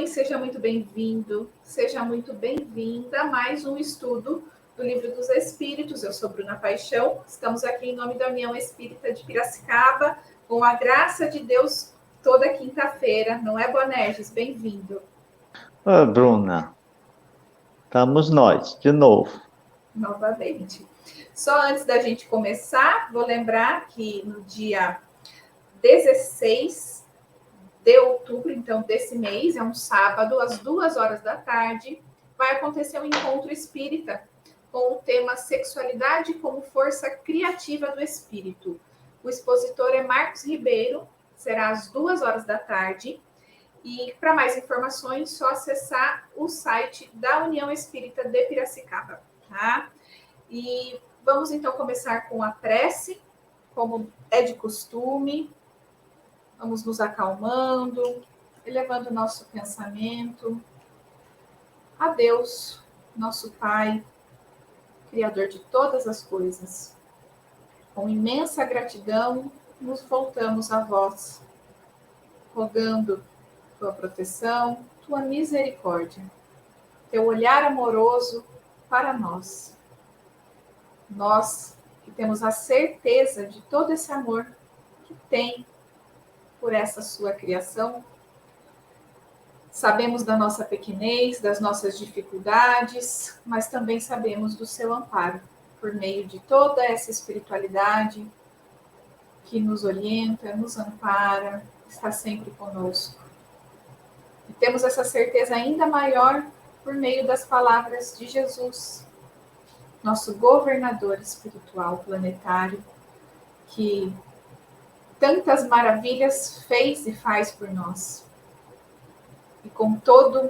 seja muito bem-vindo, seja muito bem-vinda a mais um estudo do Livro dos Espíritos. Eu sou Bruna Paixão, estamos aqui em nome da União Espírita de Piracicaba, com a graça de Deus, toda quinta-feira, não é, Bonerges? Bem-vindo. Bruna, estamos nós, de novo. Novamente. Só antes da gente começar, vou lembrar que no dia 16 de outubro, então, desse mês, é um sábado, às 2 horas da tarde, vai acontecer um encontro espírita com o tema Sexualidade como Força Criativa do Espírito. O expositor é Marcos Ribeiro, será às 2 horas da tarde. E para mais informações, só acessar o site da União Espírita de Piracicaba, tá? E vamos então começar com a prece, como é de costume. Vamos nos acalmando, elevando o nosso pensamento a Deus, nosso Pai, Criador de todas as coisas. Com imensa gratidão, nos voltamos a vós, rogando tua proteção, tua misericórdia, teu olhar amoroso para nós. Nós que temos a certeza de todo esse amor que tem por essa sua criação. Sabemos da nossa pequenez, das nossas dificuldades, mas também sabemos do seu amparo, por meio de toda essa espiritualidade que nos orienta, nos ampara, está sempre conosco. E temos essa certeza ainda maior por meio das palavras de Jesus, nosso governador espiritual planetário, que tantas maravilhas fez e faz por nós. E com todo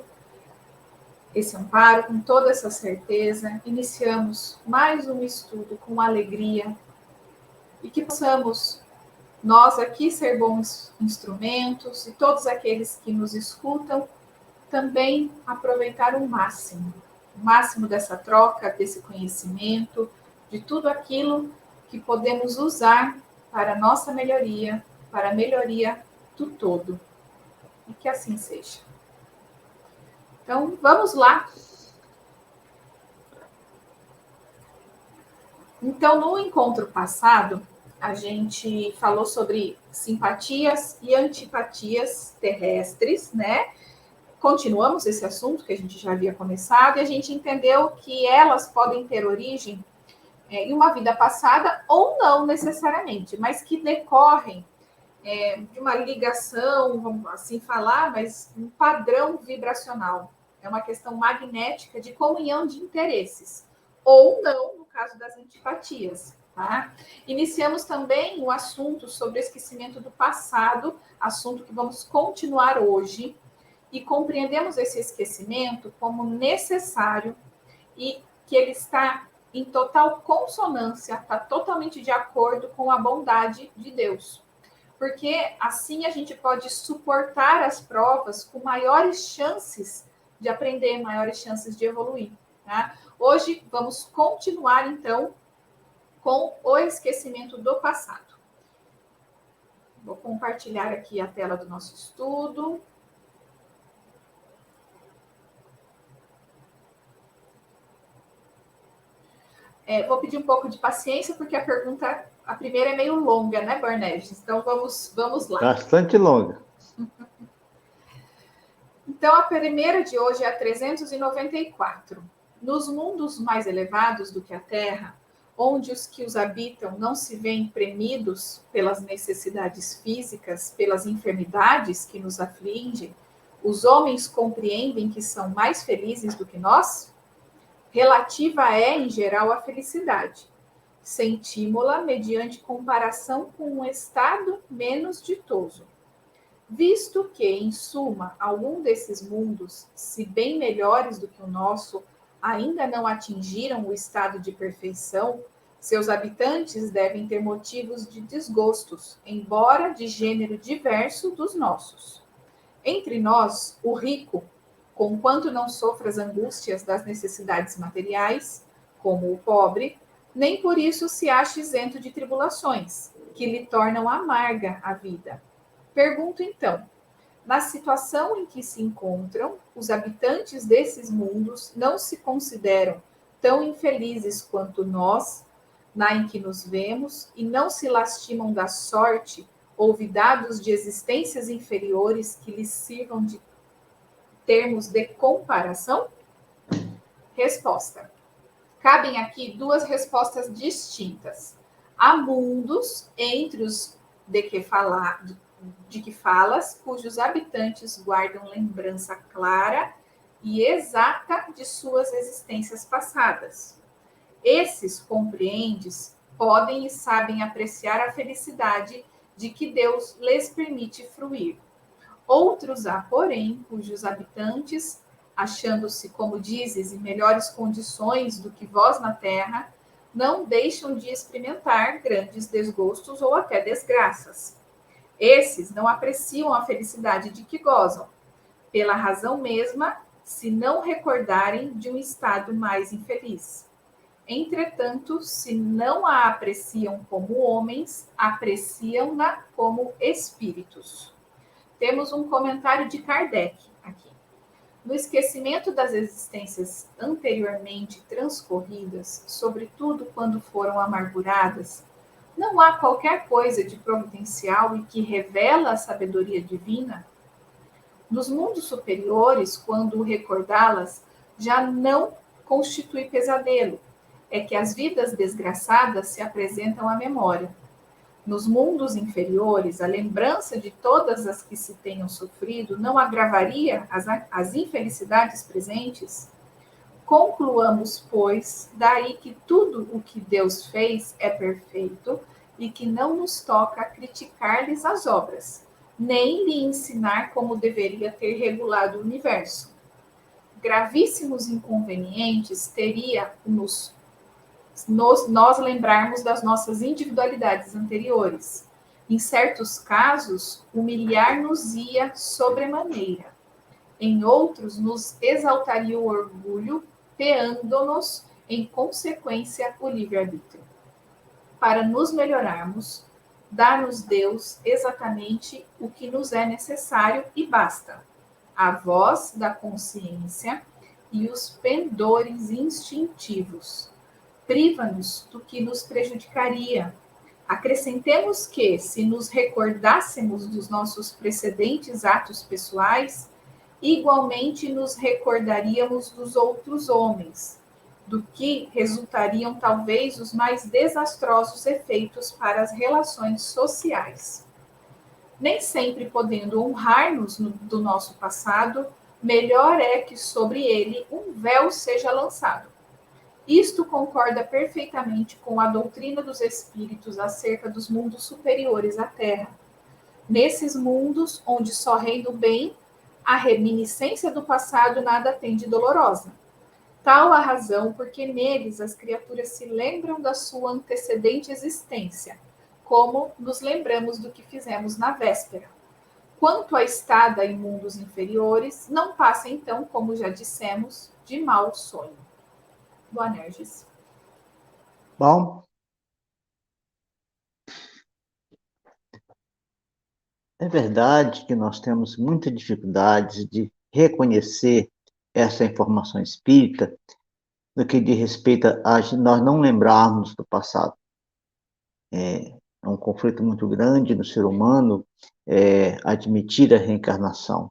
esse amparo, com toda essa certeza, iniciamos mais um estudo com alegria e que possamos nós aqui ser bons instrumentos e todos aqueles que nos escutam também aproveitar o máximo dessa troca, desse conhecimento, de tudo aquilo que podemos usar para a nossa melhoria, para a melhoria do todo. E que assim seja. Então, vamos lá. Então, no encontro passado, a gente falou sobre simpatias e antipatias terrestres, né? Continuamos esse assunto que a gente já havia começado e a gente entendeu que elas podem ter origem em uma vida passada ou não necessariamente, mas que decorrem de uma ligação, vamos assim falar, mas um padrão vibracional. É uma questão magnética de comunhão de interesses, ou não, no caso das antipatias. Tá? Iniciamos também o assunto sobre o esquecimento do passado, assunto que vamos continuar hoje, e compreendemos esse esquecimento como necessário e que ele está em total consonância, está totalmente de acordo com a bondade de Deus. Porque assim a gente pode suportar as provas com maiores chances de aprender, maiores chances de evoluir. Tá? Hoje vamos continuar, então, com o esquecimento do passado. Vou compartilhar aqui a tela do nosso estudo. Vou pedir um pouco de paciência, porque a primeira é meio longa, né, Borneges? Então, vamos lá. Bastante longa. Então, a primeira de hoje é a 394. Nos mundos mais elevados do que a Terra, onde os que os habitam não se veem premidos pelas necessidades físicas, pelas enfermidades que nos afligem, os homens compreendem que são mais felizes do que nós? Relativa é, em geral, a felicidade. Sentimos-la mediante comparação com um estado menos ditoso. Visto que, em suma, algum desses mundos, se bem melhores do que o nosso, ainda não atingiram o estado de perfeição, seus habitantes devem ter motivos de desgostos, embora de gênero diverso dos nossos. Entre nós, o rico, conquanto não sofra as angústias das necessidades materiais, como o pobre, nem por isso se acha isento de tribulações, que lhe tornam amarga a vida. Pergunto então, Na situação em que se encontram, os habitantes desses mundos não se consideram tão infelizes quanto nós, na em que nos vemos, e não se lastimam da sorte ou dados de existências inferiores que lhes sirvam de termos de comparação? Resposta. Cabem aqui duas respostas distintas. Há mundos entre os de que falas, cujos habitantes guardam lembrança clara e exata de suas existências passadas. Esses, compreendes, podem e sabem apreciar a felicidade de que Deus lhes permite fruir. Outros há, porém, cujos habitantes, achando-se, como dizes, em melhores condições do que vós na terra, não deixam de experimentar grandes desgostos ou até desgraças. Esses não apreciam a felicidade de que gozam, pela razão mesma, se não recordarem de um estado mais infeliz. Entretanto, se não a apreciam como homens, apreciam-na como espíritos. Temos um comentário de Kardec aqui. No esquecimento das existências anteriormente transcorridas, sobretudo quando foram amarguradas, não há qualquer coisa de providencial e que revela a sabedoria divina? Nos mundos superiores, quando recordá-las, já não constitui pesadelo, é que as vidas desgraçadas se apresentam à memória. Nos mundos inferiores, a lembrança de todas as que se tenham sofrido não agravaria as infelicidades presentes? Concluamos, pois, daí que tudo o que Deus fez é perfeito e que não nos toca criticar-lhes as obras, nem lhe ensinar como deveria ter regulado o universo. Gravíssimos inconvenientes teria nós lembrarmos das nossas individualidades anteriores. Em certos casos, humilhar-nos-ia sobremaneira. Em outros, nos exaltaria o orgulho, peando-nos, em consequência, o livre-arbítrio. Para nos melhorarmos, dá-nos Deus exatamente o que nos é necessário e basta. A voz da consciência e os pendores instintivos. Priva-nos do que nos prejudicaria. Acrescentemos que, se nos recordássemos dos nossos precedentes atos pessoais, igualmente nos recordaríamos dos outros homens, do que resultariam talvez os mais desastrosos efeitos para as relações sociais. Nem sempre podendo honrar-nos do nosso passado, melhor é que sobre ele um véu seja lançado. Isto concorda perfeitamente com a doutrina dos espíritos acerca dos mundos superiores à Terra. Nesses mundos, onde só reina o bem, a reminiscência do passado nada tem de dolorosa. Tal a razão porque neles as criaturas se lembram da sua antecedente existência, como nos lembramos do que fizemos na véspera. Quanto à estada em mundos inferiores, não passa então, como já dissemos, de mau sonho. Boanerges. Bom, é verdade que nós temos muita dificuldade de reconhecer essa informação espírita no que diz respeito a nós não lembrarmos do passado. É um conflito muito grande no ser humano admitir a reencarnação.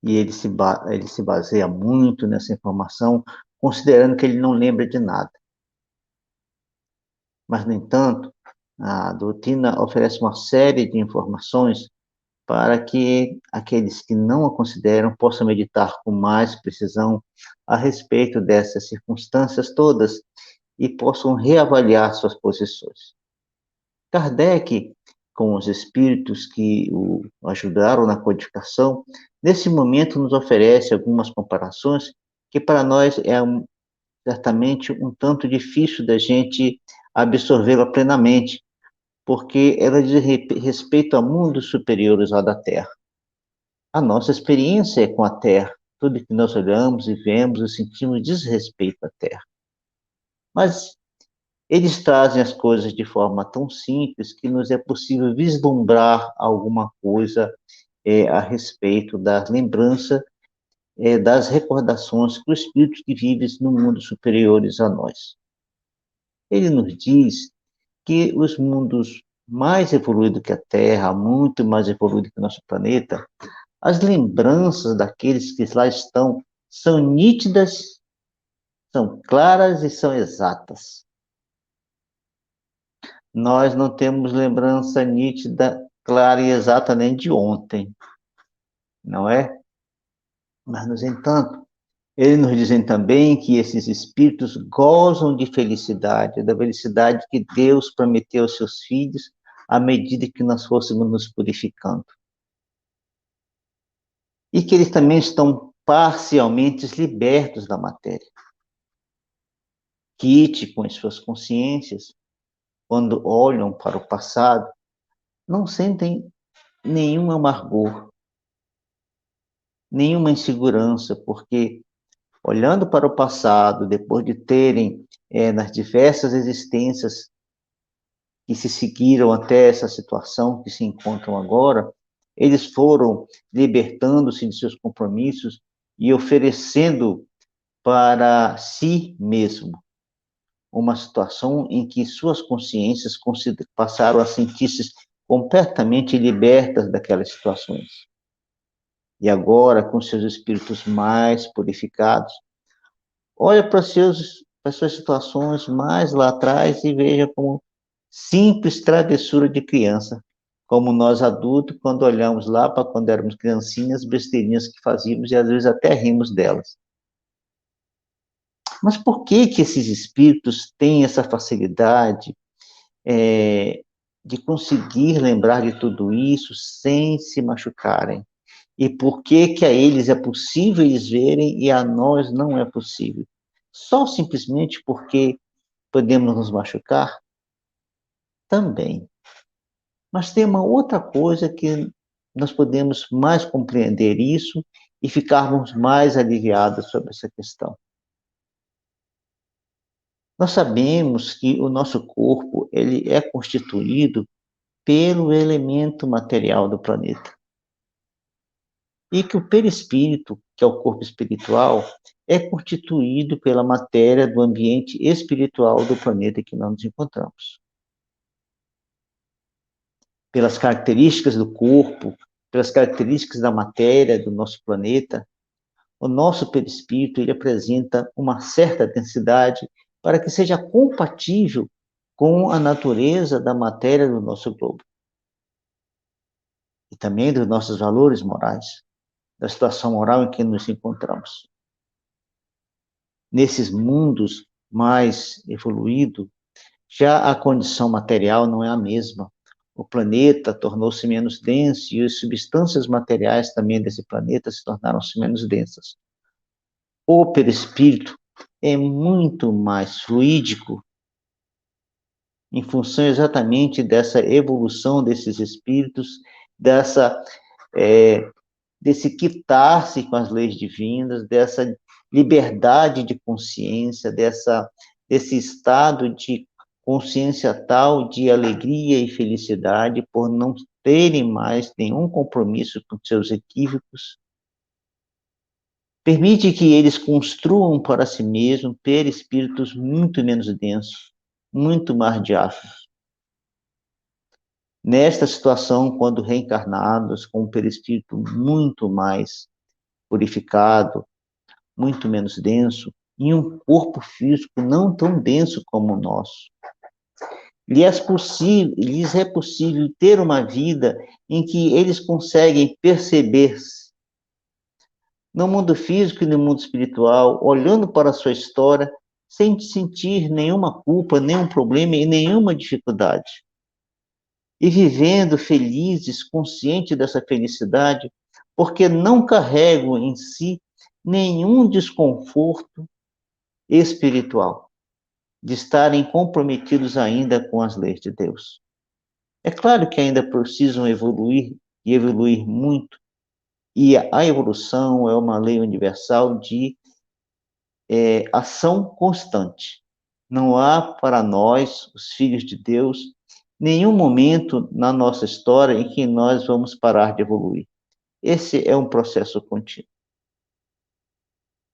E ele se baseia muito nessa informação, considerando que ele não lembra de nada. Mas, no entanto, a doutrina oferece uma série de informações para que aqueles que não a consideram possam meditar com mais precisão a respeito dessas circunstâncias todas e possam reavaliar suas posições. Kardec, com os espíritos que o ajudaram na codificação, nesse momento nos oferece algumas comparações que para nós certamente um tanto difícil da gente absorvê-la plenamente, porque ela diz respeito a mundos superiores ao da Terra. A nossa experiência é com a Terra. Tudo que nós olhamos e vemos e sentimos diz respeito à Terra. Mas eles trazem as coisas de forma tão simples que nos é possível vislumbrar alguma coisa a respeito da lembrança, das recordações que os espíritos que vivem no mundo superiores a nós. Ele nos diz que os mundos mais evoluídos que a Terra, muito mais evoluídos que o nosso planeta, as lembranças daqueles que lá estão são nítidas, são claras e são exatas. Nós não temos lembrança nítida, clara e exata nem de ontem, não é? Mas, no entanto, eles nos dizem também que esses espíritos gozam de felicidade, da felicidade que Deus prometeu aos seus filhos à medida que nós fôssemos nos purificando. E que eles também estão parcialmente libertos da matéria. Kit, com as suas consciências, quando olham para o passado, não sentem nenhum amargor, nenhuma insegurança, porque olhando para o passado, depois de terem, nas diversas existências que se seguiram até essa situação que se encontram agora, eles foram libertando-se de seus compromissos e oferecendo para si mesmo uma situação em que suas consciências passaram a sentir-se completamente libertas daquelas situações. E agora, com seus espíritos mais purificados, olha para suas situações mais lá atrás e veja como simples travessura de criança, como nós adultos, quando olhamos lá para quando éramos criancinhas, besteirinhas que fazíamos e às vezes até rimos delas. Mas por que esses espíritos têm essa facilidade de conseguir lembrar de tudo isso sem se machucarem? E por que a eles é possível eles verem e a nós não é possível? Só simplesmente porque podemos nos machucar? Também. Mas tem uma outra coisa que nós podemos mais compreender isso e ficarmos mais aliviados sobre essa questão. Nós sabemos que o nosso corpo ele é constituído pelo elemento material do planeta. E que o perispírito, que é o corpo espiritual, é constituído pela matéria do ambiente espiritual do planeta que nós nos encontramos. Pelas características do corpo, pelas características da matéria do nosso planeta, o nosso perispírito ele apresenta uma certa densidade para que seja compatível com a natureza da matéria do nosso globo. E também dos nossos valores morais, da situação moral em que nos encontramos. Nesses mundos mais evoluídos, já a condição material não é a mesma. O planeta tornou-se menos denso e as substâncias materiais também desse planeta se tornaram-se menos densas. O perispírito é muito mais fluídico em função exatamente dessa evolução desses espíritos, desse quitar-se com as leis divinas, dessa liberdade de consciência, desse estado de consciência tal de alegria e felicidade por não terem mais nenhum compromisso com seus equívocos. Permite que eles construam para si mesmos perispíritos muito menos densos, muito mais diáfanos. Nesta situação, quando reencarnados, com um perispírito muito mais purificado, muito menos denso, e um corpo físico não tão denso como o nosso, lhes é possível ter uma vida em que eles conseguem perceber-se no mundo físico e no mundo espiritual, olhando para a sua história, sem sentir nenhuma culpa, nenhum problema e nenhuma dificuldade. E vivendo felizes, conscientes dessa felicidade, porque não carregam em si nenhum desconforto espiritual, de estarem comprometidos ainda com as leis de Deus. É claro que ainda precisam evoluir, e evoluir muito, e a evolução é uma lei universal de ação constante. Não há para nós, os filhos de Deus, nenhum momento na nossa história em que nós vamos parar de evoluir. esse é um processo contínuo.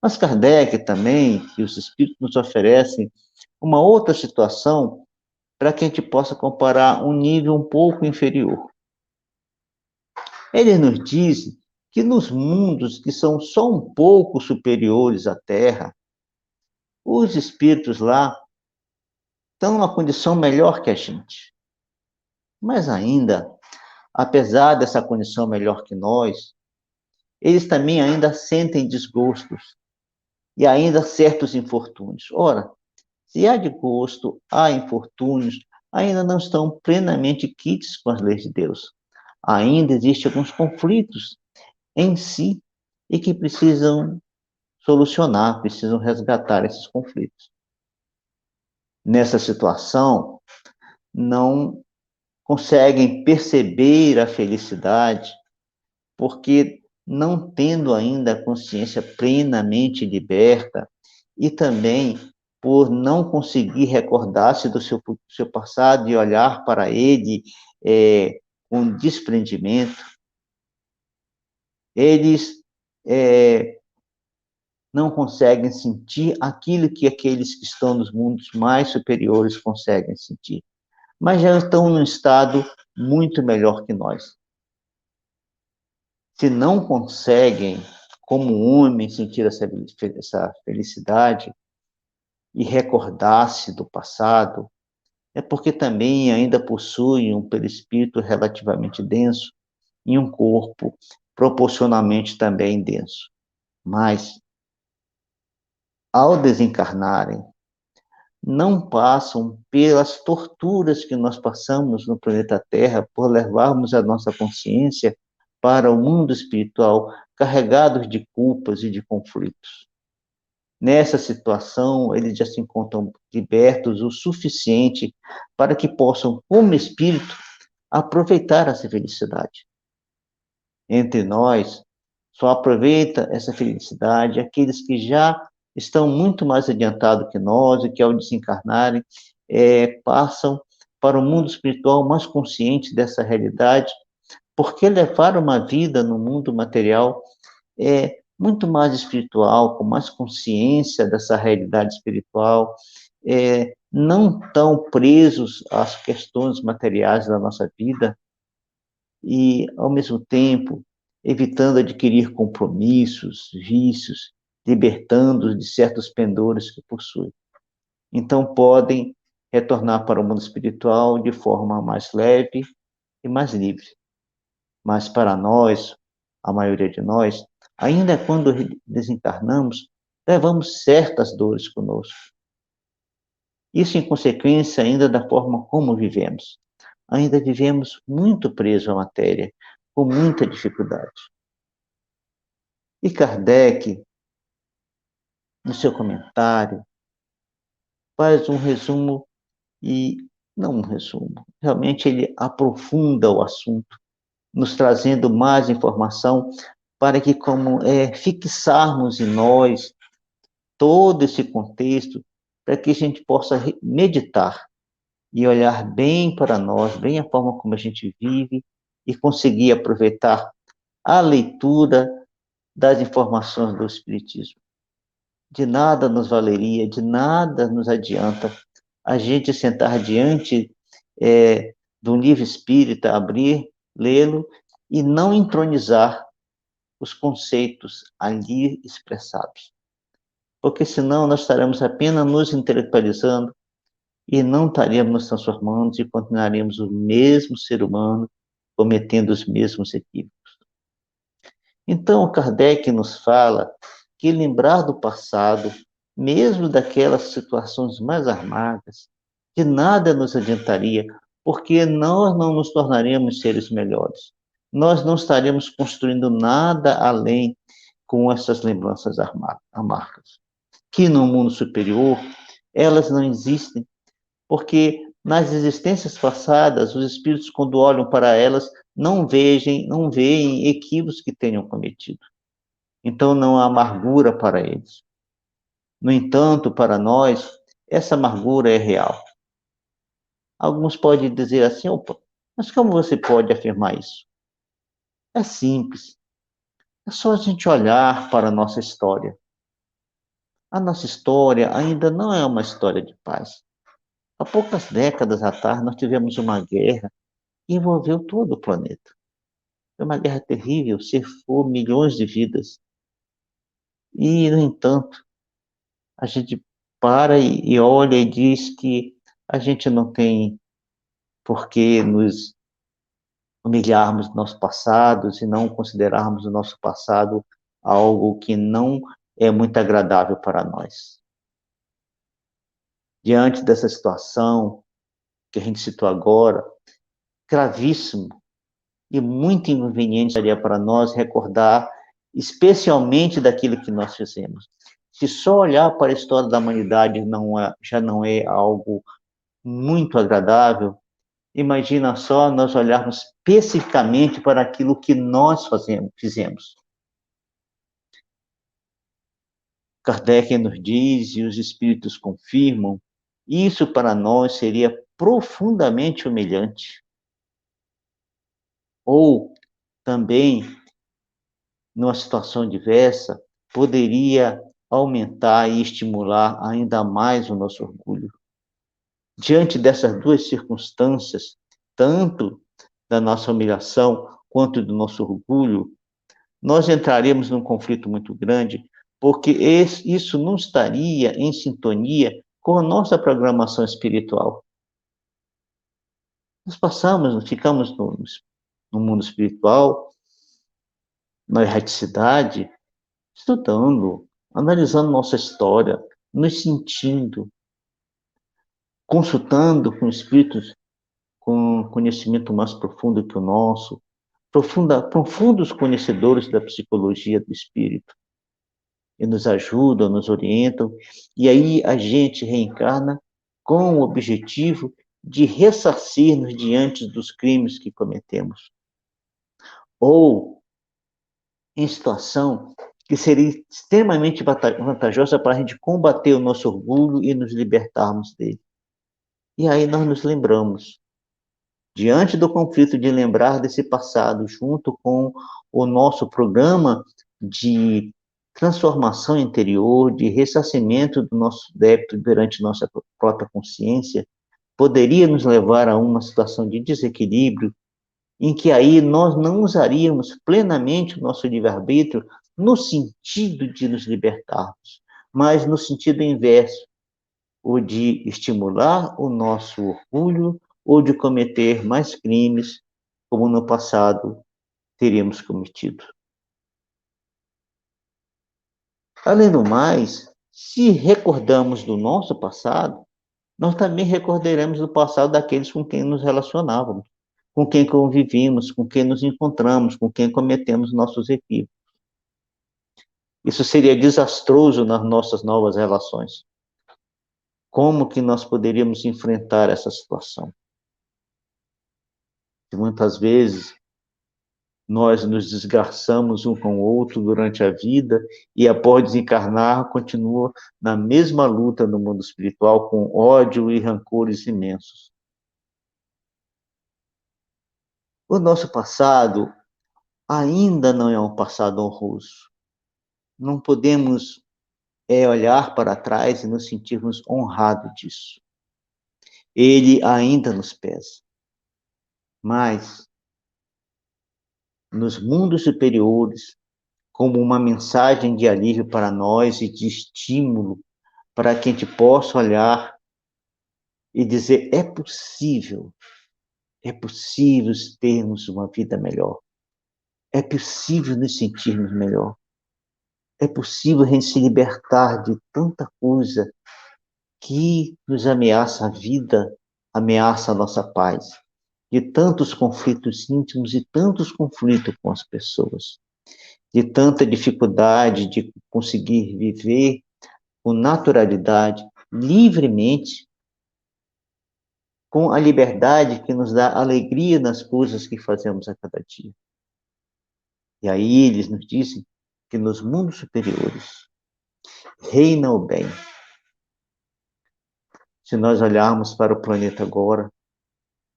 Mas Kardec também, que os espíritos nos oferecem uma outra situação para que a gente possa comparar um nível um pouco inferior. Eles nos dizem que nos mundos que são só um pouco superiores à Terra, os espíritos lá estão numa condição melhor que a gente. Mas ainda, apesar dessa condição melhor que nós, eles também ainda sentem desgostos e ainda certos infortúnios. Ora, se há desgosto, há infortúnios, ainda não estão plenamente quites com as leis de Deus. Ainda existem alguns conflitos em si e que precisam solucionar, precisam resgatar esses conflitos. Nessa situação, não conseguem perceber a felicidade, porque não tendo ainda a consciência plenamente liberta e também por não conseguir recordar-se do seu passado e olhar para ele com desprendimento, eles não conseguem sentir aquilo que aqueles que estão nos mundos mais superiores conseguem sentir, mas já estão num estado muito melhor que nós. Se não conseguem, como homem, sentir essa felicidade e recordar-se do passado, é porque também ainda possuem um perispírito relativamente denso e um corpo proporcionalmente também denso. Mas, ao desencarnarem, não passam pelas torturas que nós passamos no planeta Terra por levarmos a nossa consciência para o mundo espiritual carregados de culpas e de conflitos. Nessa situação, eles já se encontram libertos o suficiente para que possam, como espírito, aproveitar essa felicidade. Entre nós, só aproveita essa felicidade aqueles que já estão muito mais adiantados que nós e que, ao desencarnarem, passam para o mundo espiritual mais consciente dessa realidade, porque levaram uma vida no mundo material muito mais espiritual, com mais consciência dessa realidade espiritual, não tão presos às questões materiais da nossa vida e, ao mesmo tempo, evitando adquirir compromissos, vícios, libertando-os de certos pendores que possuem. Então, podem retornar para o mundo espiritual de forma mais leve e mais livre. Mas para nós, a maioria de nós, ainda quando desencarnamos, levamos certas dores conosco. Isso em consequência ainda da forma como vivemos. Ainda vivemos muito presos à matéria, com muita dificuldade. E Kardec, no seu comentário, faz um resumo e não um resumo. Realmente ele aprofunda o assunto, nos trazendo mais informação para que, como fixarmos em nós todo esse contexto, para que a gente possa meditar e olhar bem para nós, bem a forma como a gente vive e conseguir aproveitar a leitura das informações do Espiritismo. De nada nos valeria, de nada nos adianta a gente sentar diante do livro espírita, abrir, lê-lo e não entronizar os conceitos ali expressados. Porque senão nós estaremos apenas nos intelectualizando e não estaríamos nos transformando e continuaríamos o mesmo ser humano cometendo os mesmos equívocos. Então, Kardec nos fala que lembrar do passado, mesmo daquelas situações mais amargas, de nada nos adiantaria, porque nós não nos tornaremos seres melhores. Nós não estaremos construindo nada além com essas lembranças amargas. Que no mundo superior, elas não existem, porque nas existências passadas, os espíritos, quando olham para elas, não veem equívocos que tenham cometido. Então, não há amargura para eles. No entanto, para nós, essa amargura é real. Alguns podem dizer assim, opa, mas como você pode afirmar isso? É simples. É só a gente olhar para a nossa história. A nossa história ainda não é uma história de paz. Há poucas décadas atrás, nós tivemos uma guerra que envolveu todo o planeta. Foi uma guerra terrível, ceifou milhões de vidas. E, no entanto, a gente para e olha e diz que a gente não tem por que nos humilharmos do nosso passado e não considerarmos o nosso passado algo que não é muito agradável para nós. Diante dessa situação que a gente citou agora, gravíssimo e muito inconveniente seria para nós recordar, especialmente daquilo que nós fizemos. Se só olhar para a história da humanidade já não é algo muito agradável, imagina só nós olharmos especificamente para aquilo que nós fizemos. Kardec nos diz, e os espíritos confirmam, isso para nós seria profundamente humilhante. Ou também, numa situação diversa, poderia aumentar e estimular ainda mais o nosso orgulho. Diante dessas duas circunstâncias, tanto da nossa humilhação quanto do nosso orgulho, nós entraremos num conflito muito grande, porque isso não estaria em sintonia com a nossa programação espiritual. Nós ficamos no mundo espiritual, na erraticidade, estudando, analisando nossa história, nos sentindo, consultando com espíritos com conhecimento mais profundo que o nosso, profundos conhecedores da psicologia do espírito, e nos ajudam, nos orientam, e aí a gente reencarna com o objetivo de ressarcir-nos diante dos crimes que cometemos. Ou em situação que seria extremamente vantajosa para a gente combater o nosso orgulho e nos libertarmos dele. E aí nós nos lembramos, diante do conflito de lembrar desse passado, junto com o nosso programa de transformação interior, de ressarcimento do nosso débito perante nossa própria consciência, poderia nos levar a uma situação de desequilíbrio, em que aí nós não usaríamos plenamente o nosso livre-arbítrio no sentido de nos libertarmos, mas no sentido inverso, o de estimular o nosso orgulho ou de cometer mais crimes, como no passado teríamos cometido. Além do mais, se recordamos do nosso passado, nós também recordaremos do passado daqueles com quem nos relacionávamos, com quem convivimos, com quem nos encontramos, com quem cometemos nossos equívocos. Isso seria desastroso nas nossas novas relações. Como que nós poderíamos enfrentar essa situação? Muitas vezes nós nos desgraçamos um com o outro durante a vida e após desencarnar continua na mesma luta no mundo espiritual com ódio e rancores imensos. O nosso passado ainda não é um passado honroso. Não podemos olhar para trás e nos sentirmos honrados disso. Ele ainda nos pesa. Mas, nos mundos superiores, como uma mensagem de alívio para nós e de estímulo para que a gente possa olhar e dizer, é possível termos uma vida melhor. É possível nos sentirmos melhor. É possível a gente se libertar de tanta coisa que nos ameaça a vida, ameaça a nossa paz. De tantos conflitos íntimos e tantos conflitos com as pessoas. De tanta dificuldade de conseguir viver com naturalidade, livremente, com a liberdade que nos dá alegria nas coisas que fazemos a cada dia. E aí eles nos dizem que nos mundos superiores reina o bem. Se nós olharmos para o planeta agora,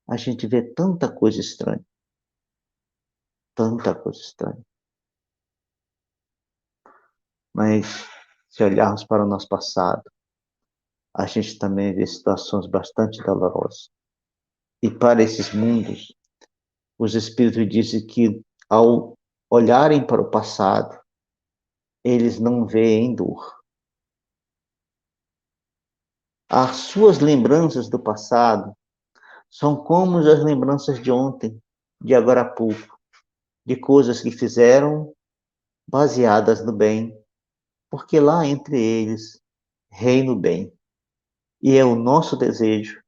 a gente vê tanta coisa estranha. Tanta coisa estranha. Mas, se olharmos para o nosso passado, a gente também vê situações bastante dolorosas. E para esses mundos, os espíritos dizem que, ao olharem para o passado, eles não veem dor. As suas lembranças do passado são como as lembranças de ontem, de agora a pouco, de coisas que fizeram baseadas no bem, porque lá entre eles reina o bem. E é o nosso desejo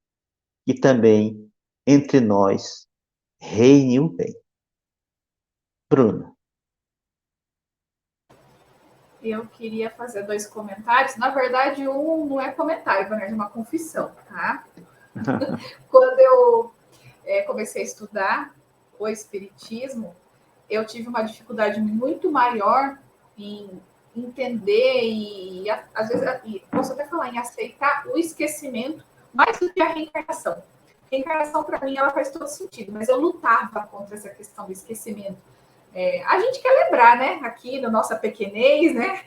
que também entre nós reine o bem. Bruno. Eu queria fazer 2 comentários. Na verdade, um não é comentário, é uma confissão, tá? Quando eu comecei a estudar o Espiritismo, eu tive uma dificuldade muito maior em entender e às vezes, posso até falar, em aceitar o esquecimento mais do que a reencarnação. A reencarnação, para mim, ela faz todo sentido, mas eu lutava contra essa questão do esquecimento. A gente quer lembrar, né? Aqui no nossa pequenez, né?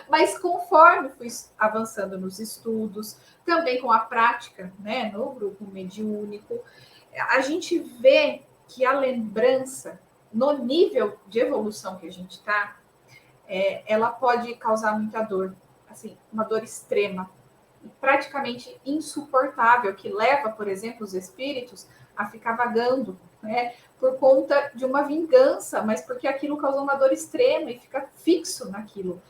Mas conforme fui avançando nos estudos, também com a prática, né? No grupo mediúnico, a gente vê que a lembrança, no nível de evolução que a gente está, ela pode causar muita dor, assim, uma dor extrema, praticamente insuportável, que leva, por exemplo, os espíritos a ficar vagando, né, por conta de uma vingança, mas porque aquilo causou uma dor extrema e fica fixo naquilo.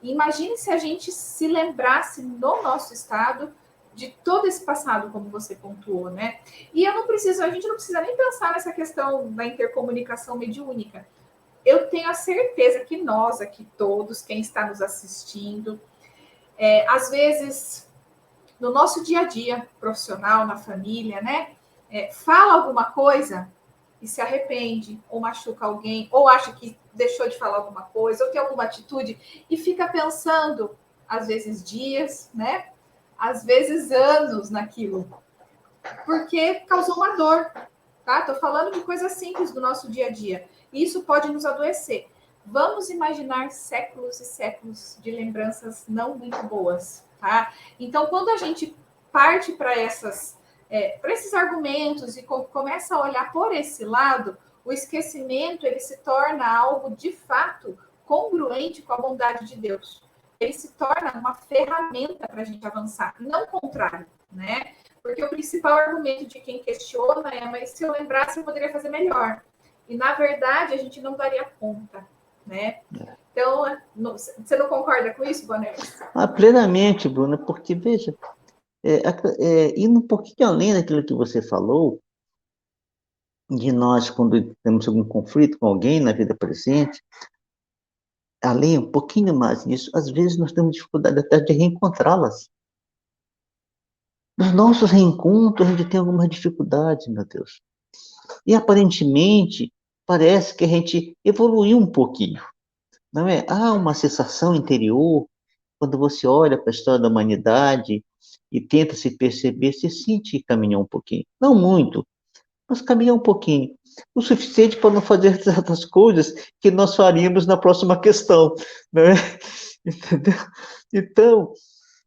Imagine se a gente se lembrasse no nosso estado de todo esse passado, como você pontuou, né? E a gente não precisa nem pensar nessa questão da intercomunicação mediúnica. Eu tenho a certeza que nós aqui todos, quem está nos assistindo, às vezes no nosso dia a dia profissional, na família, né? Fala alguma coisa e se arrepende, ou machuca alguém, ou acha que deixou de falar alguma coisa, ou tem alguma atitude, e fica pensando, às vezes dias, né? Às vezes anos naquilo, porque causou uma dor, tá? Tô falando de coisas simples do nosso dia a dia. E isso pode nos adoecer. Vamos imaginar séculos e séculos de lembranças não muito boas, tá? Então, quando a gente parte para esses argumentos e começa a olhar por esse lado, o esquecimento ele se torna algo de fato congruente com a bondade de Deus. Ele se torna uma ferramenta para a gente avançar, não o contrário, né? Porque o principal argumento de quem questiona é, mas se eu lembrasse, eu poderia fazer melhor. E, na verdade, a gente não daria conta, né? Então, você não concorda com isso, Bonelis? Plenamente, Bruno, porque, veja, indo um pouquinho além daquilo que você falou, de nós, quando temos algum conflito com alguém na vida presente, além um pouquinho mais disso, às vezes nós temos dificuldade até de reencontrá-las. Nos nossos reencontros, a gente tem algumas dificuldades, meu Deus. E, aparentemente, parece que a gente evoluiu um pouquinho, não é? Há uma sensação interior, quando você olha para a história da humanidade e tenta se perceber, se sente que caminhou um pouquinho. Não muito, mas caminhar um pouquinho. O suficiente para não fazer certas coisas que nós faríamos na próxima questão, né? Entendeu? Então,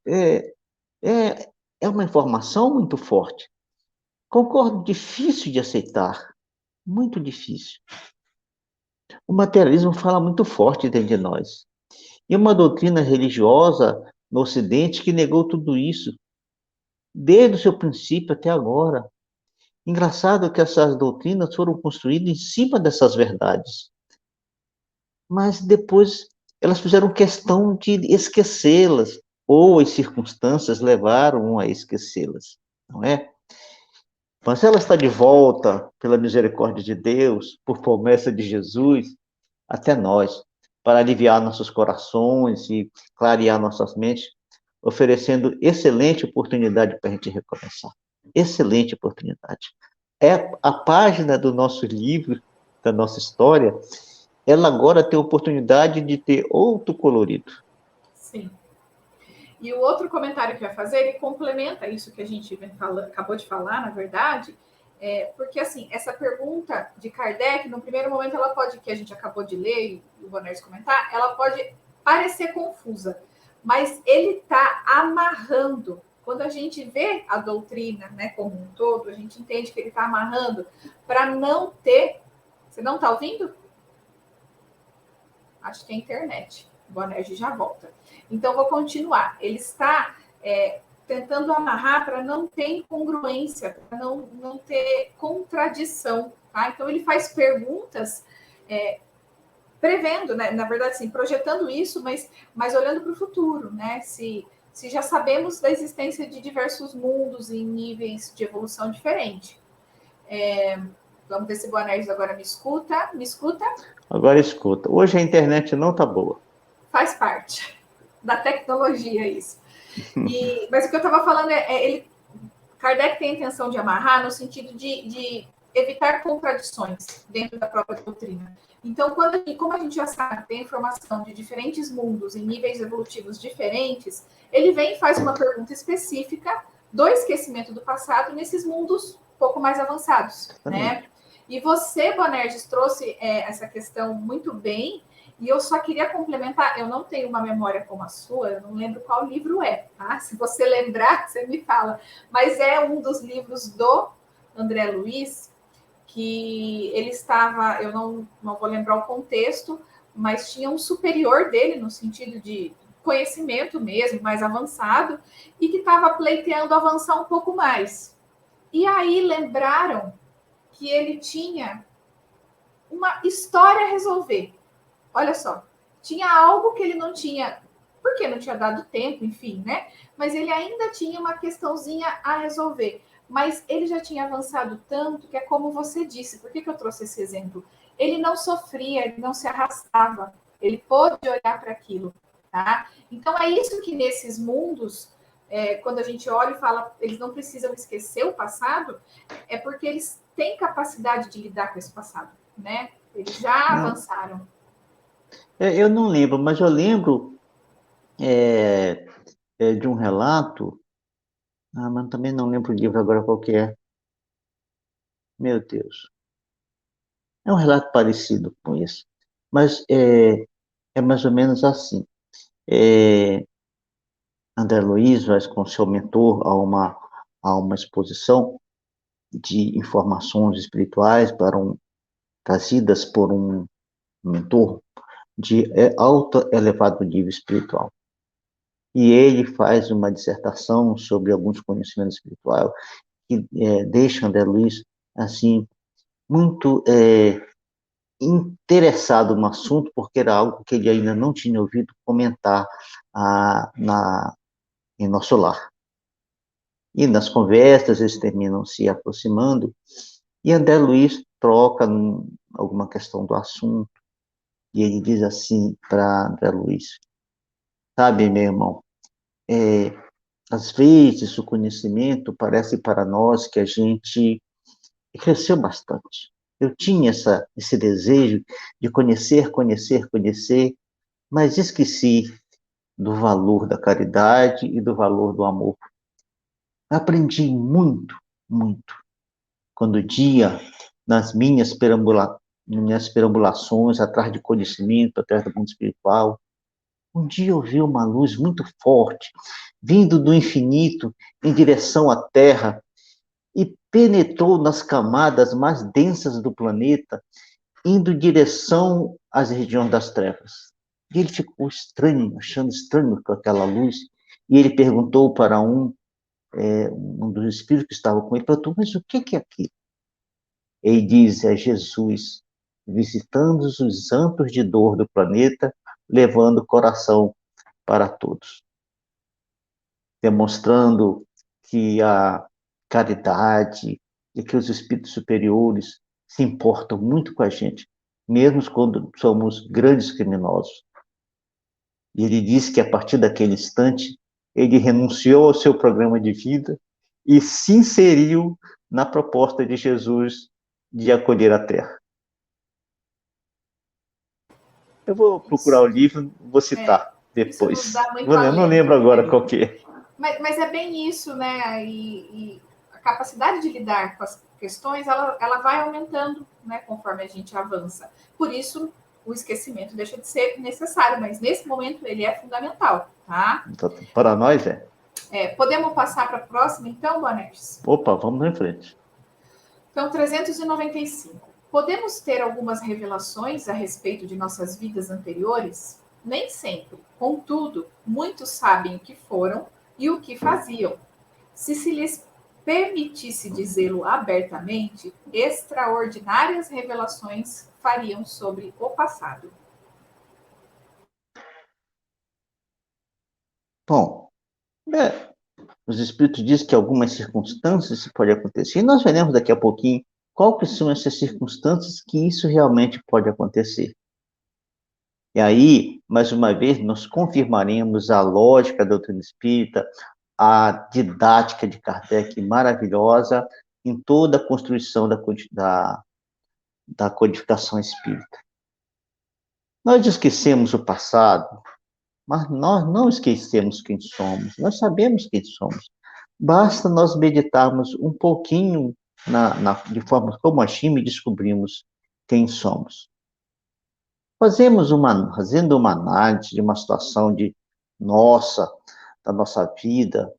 é, é, é uma informação muito forte. Concordo, difícil de aceitar, muito difícil. O materialismo fala muito forte dentro de nós. E uma doutrina religiosa no Ocidente que negou tudo isso, desde o seu princípio até agora. Engraçado que essas doutrinas foram construídas em cima dessas verdades, mas depois elas fizeram questão de esquecê-las, ou as circunstâncias levaram a esquecê-las, não é? Mas ela está de volta pela misericórdia de Deus, por promessa de Jesus, até nós, para aliviar nossos corações e clarear nossas mentes, oferecendo excelente oportunidade para a gente recomeçar. Excelente oportunidade. É a página do nosso livro, da nossa história, ela agora tem a oportunidade de ter outro colorido. Sim. E o outro comentário que eu ia fazer, ele complementa isso que a gente acabou de falar, na verdade, porque, assim, essa pergunta de Kardec, no primeiro momento, ela pode, que a gente acabou de ler, e o Boners comentar, ela pode parecer confusa, mas ele está amarrando. Quando a gente vê a doutrina, né, como um todo, a gente entende que ele está amarrando para não ter... Você não está ouvindo? Acho que é a internet. O Bonerj já volta. Então, vou continuar. Ele está tentando amarrar para não ter incongruência, para não ter contradição. Tá? Então, ele faz perguntas prevendo, né? Na verdade, assim, projetando isso, mas olhando para o futuro, né? Se já sabemos da existência de diversos mundos em níveis de evolução diferente. Vamos ver se o Bonerj agora me escuta. Me escuta? Agora escuta. Hoje a internet não está boa. Faz parte da tecnologia isso. Mas o que eu estava falando Kardec tem a intenção de amarrar no sentido de evitar contradições dentro da própria doutrina. Então, como a gente já sabe, tem informação de diferentes mundos em níveis evolutivos diferentes, ele vem e faz uma pergunta específica do esquecimento do passado nesses mundos um pouco mais avançados, né? E você, Bonerj, trouxe essa questão muito bem, e eu só queria complementar, eu não tenho uma memória como a sua, eu não lembro qual livro é, tá? Se você lembrar, você me fala. Mas é um dos livros do André Luiz, que ele estava, eu não vou lembrar o contexto, mas tinha um superior dele, no sentido de conhecimento mesmo, mais avançado, e que estava pleiteando avançar um pouco mais. E aí lembraram que ele tinha uma história a resolver. Olha só, tinha algo que ele não tinha, porque não tinha dado tempo, enfim, né? Mas ele ainda tinha uma questãozinha a resolver. Mas ele já tinha avançado tanto que é como você disse. Por que eu trouxe esse exemplo? Ele não sofria, ele não se arrastava. Ele pôde olhar para aquilo, tá? Então é isso que nesses mundos, quando a gente olha e fala, eles não precisam esquecer o passado, é porque eles têm capacidade de lidar com esse passado, né? Eles já avançaram. Eu não lembro, mas eu lembro de um relato, mas também não lembro o livro agora qual que é. Meu Deus. É um relato parecido com esse, mas é mais ou menos assim. André Luiz vai com seu mentor a uma exposição de informações espirituais trazidas por um mentor de alto, elevado nível espiritual. E ele faz uma dissertação sobre alguns conhecimentos espirituais que deixa André Luiz, assim, muito interessado no assunto, porque era algo que ele ainda não tinha ouvido comentar em nosso lar. E nas conversas eles terminam se aproximando, e André Luiz troca alguma questão do assunto, e ele diz assim para André Luiz: sabe, meu irmão, às vezes o conhecimento parece para nós que a gente cresceu bastante. Eu tinha esse desejo de conhecer, conhecer, conhecer, mas esqueci do valor da caridade e do valor do amor. Aprendi muito, muito. Quando o dia, nas minhas perambulações atrás de conhecimento, atrás do mundo espiritual, um dia eu vi uma luz muito forte, vindo do infinito em direção à Terra, e penetrou nas camadas mais densas do planeta, indo em direção às regiões das trevas. E ele ficou estranho, achando estranho com aquela luz, e ele perguntou para um dos espíritos que estava com ele, perguntou, mas o que é aquilo? Ele diz, é Jesus visitando os santos de dor do planeta, levando o coração para todos, demonstrando que a caridade e que os espíritos superiores se importam muito com a gente, mesmo quando somos grandes criminosos. E ele diz que a partir daquele instante, ele renunciou ao seu programa de vida e se inseriu na proposta de Jesus de acolher a terra. Eu vou procurar o livro, vou citar depois. Isso nos dá muito alento, não lembro agora qual que é. Mas é bem isso, né? E a capacidade de lidar com as questões, ela vai aumentando, né, conforme a gente avança. Por isso, o esquecimento deixa de ser necessário, mas nesse momento ele é fundamental, tá? Então, para nós é. Podemos passar para a próxima, então, Bonetes? Opa, vamos em frente. Então, 395. Podemos ter algumas revelações a respeito de nossas vidas anteriores? Nem sempre. Contudo, muitos sabem o que foram e o que faziam. Se lhes permitisse dizê-lo abertamente, extraordinárias revelações fariam sobre o passado. Bom, os Espíritos dizem que algumas circunstâncias isso pode acontecer, e nós veremos daqui a pouquinho qual que são essas circunstâncias que isso realmente pode acontecer. E aí, mais uma vez, nós confirmaremos a lógica da doutrina espírita, a didática de Kardec maravilhosa em toda a construção da codificação espírita. Nós esquecemos o passado, mas nós não esquecemos quem somos, nós sabemos quem somos. Basta nós meditarmos um pouquinho de forma como agimos e descobrimos quem somos. Fazendo uma análise de uma situação da nossa vida,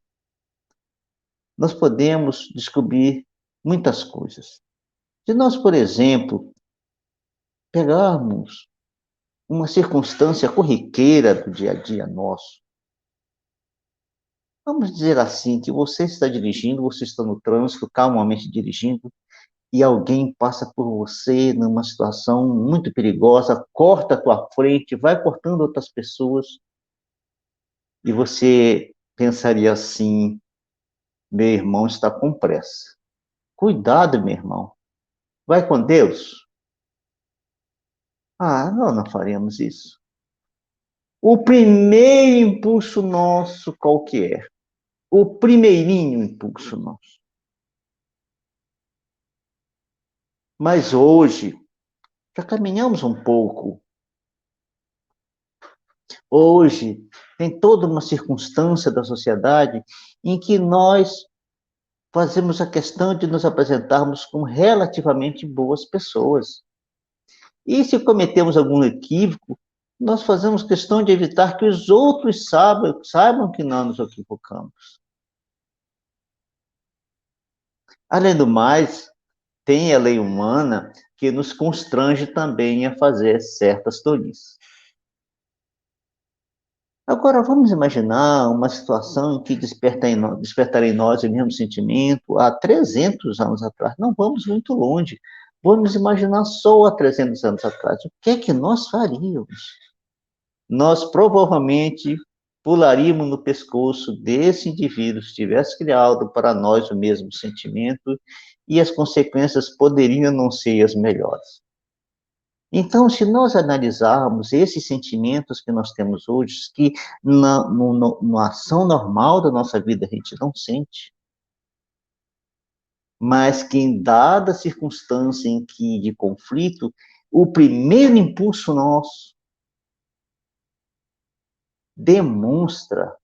nós podemos descobrir muitas coisas. Se nós, por exemplo, pegarmos uma circunstância corriqueira do dia a dia nosso, vamos dizer assim, que você está dirigindo, você está no trânsito, calmamente dirigindo, e alguém passa por você numa situação muito perigosa, corta a tua frente, vai cortando outras pessoas, e você pensaria assim: meu irmão está com pressa. Cuidado, meu irmão. Vai com Deus. Ah, não faremos isso. O primeiro impulso nosso, qual que é? O primeirinho impulso nosso. Mas hoje, já caminhamos um pouco. Hoje, tem toda uma circunstância da sociedade em que nós fazemos a questão de nos apresentarmos como relativamente boas pessoas. E se cometemos algum equívoco, nós fazemos questão de evitar que os outros saibam que nós nos equivocamos. Além do mais, tem a lei humana que nos constrange também a fazer certas tolices. Agora, vamos imaginar uma situação em que despertaria em nós o mesmo sentimento há 300 anos atrás. Não vamos muito longe. Vamos imaginar só há 300 anos atrás. O que é que nós faríamos? Nós provavelmente pularíamos no pescoço desse indivíduo se tivesse criado para nós o mesmo sentimento, e as consequências poderiam não ser as melhores. Então, se nós analisarmos esses sentimentos que nós temos hoje, que na ação normal da nossa vida a gente não sente, mas que em dada circunstância de conflito, o primeiro impulso nosso demonstra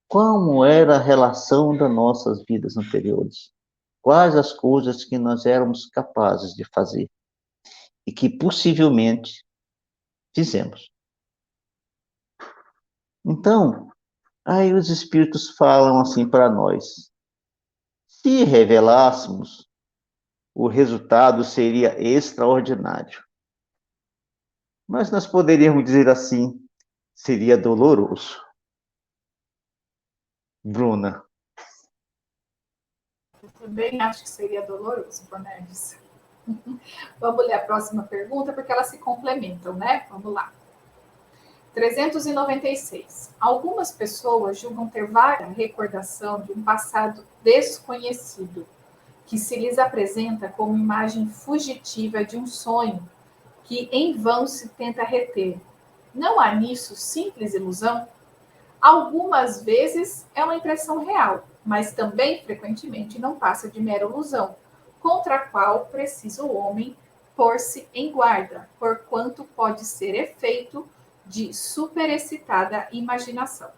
como era a relação das nossas vidas anteriores, quais as coisas que nós éramos capazes de fazer e que possivelmente fizemos. Então, aí os espíritos falam assim para nós: se revelássemos, o resultado seria extraordinário. Mas nós poderíamos dizer assim: seria doloroso. Bruna. Eu também acho que seria doloroso, Bonedes. Vamos ler a próxima pergunta, porque elas se complementam, né? Vamos lá. 396. Algumas pessoas julgam ter vaga recordação de um passado desconhecido, que se lhes apresenta como imagem fugitiva de um sonho, que em vão se tenta reter. Não há nisso simples ilusão? Algumas vezes é uma impressão real, mas também frequentemente não passa de mera ilusão, contra a qual precisa o homem pôr-se em guarda, porquanto pode ser efeito de superexcitada imaginação.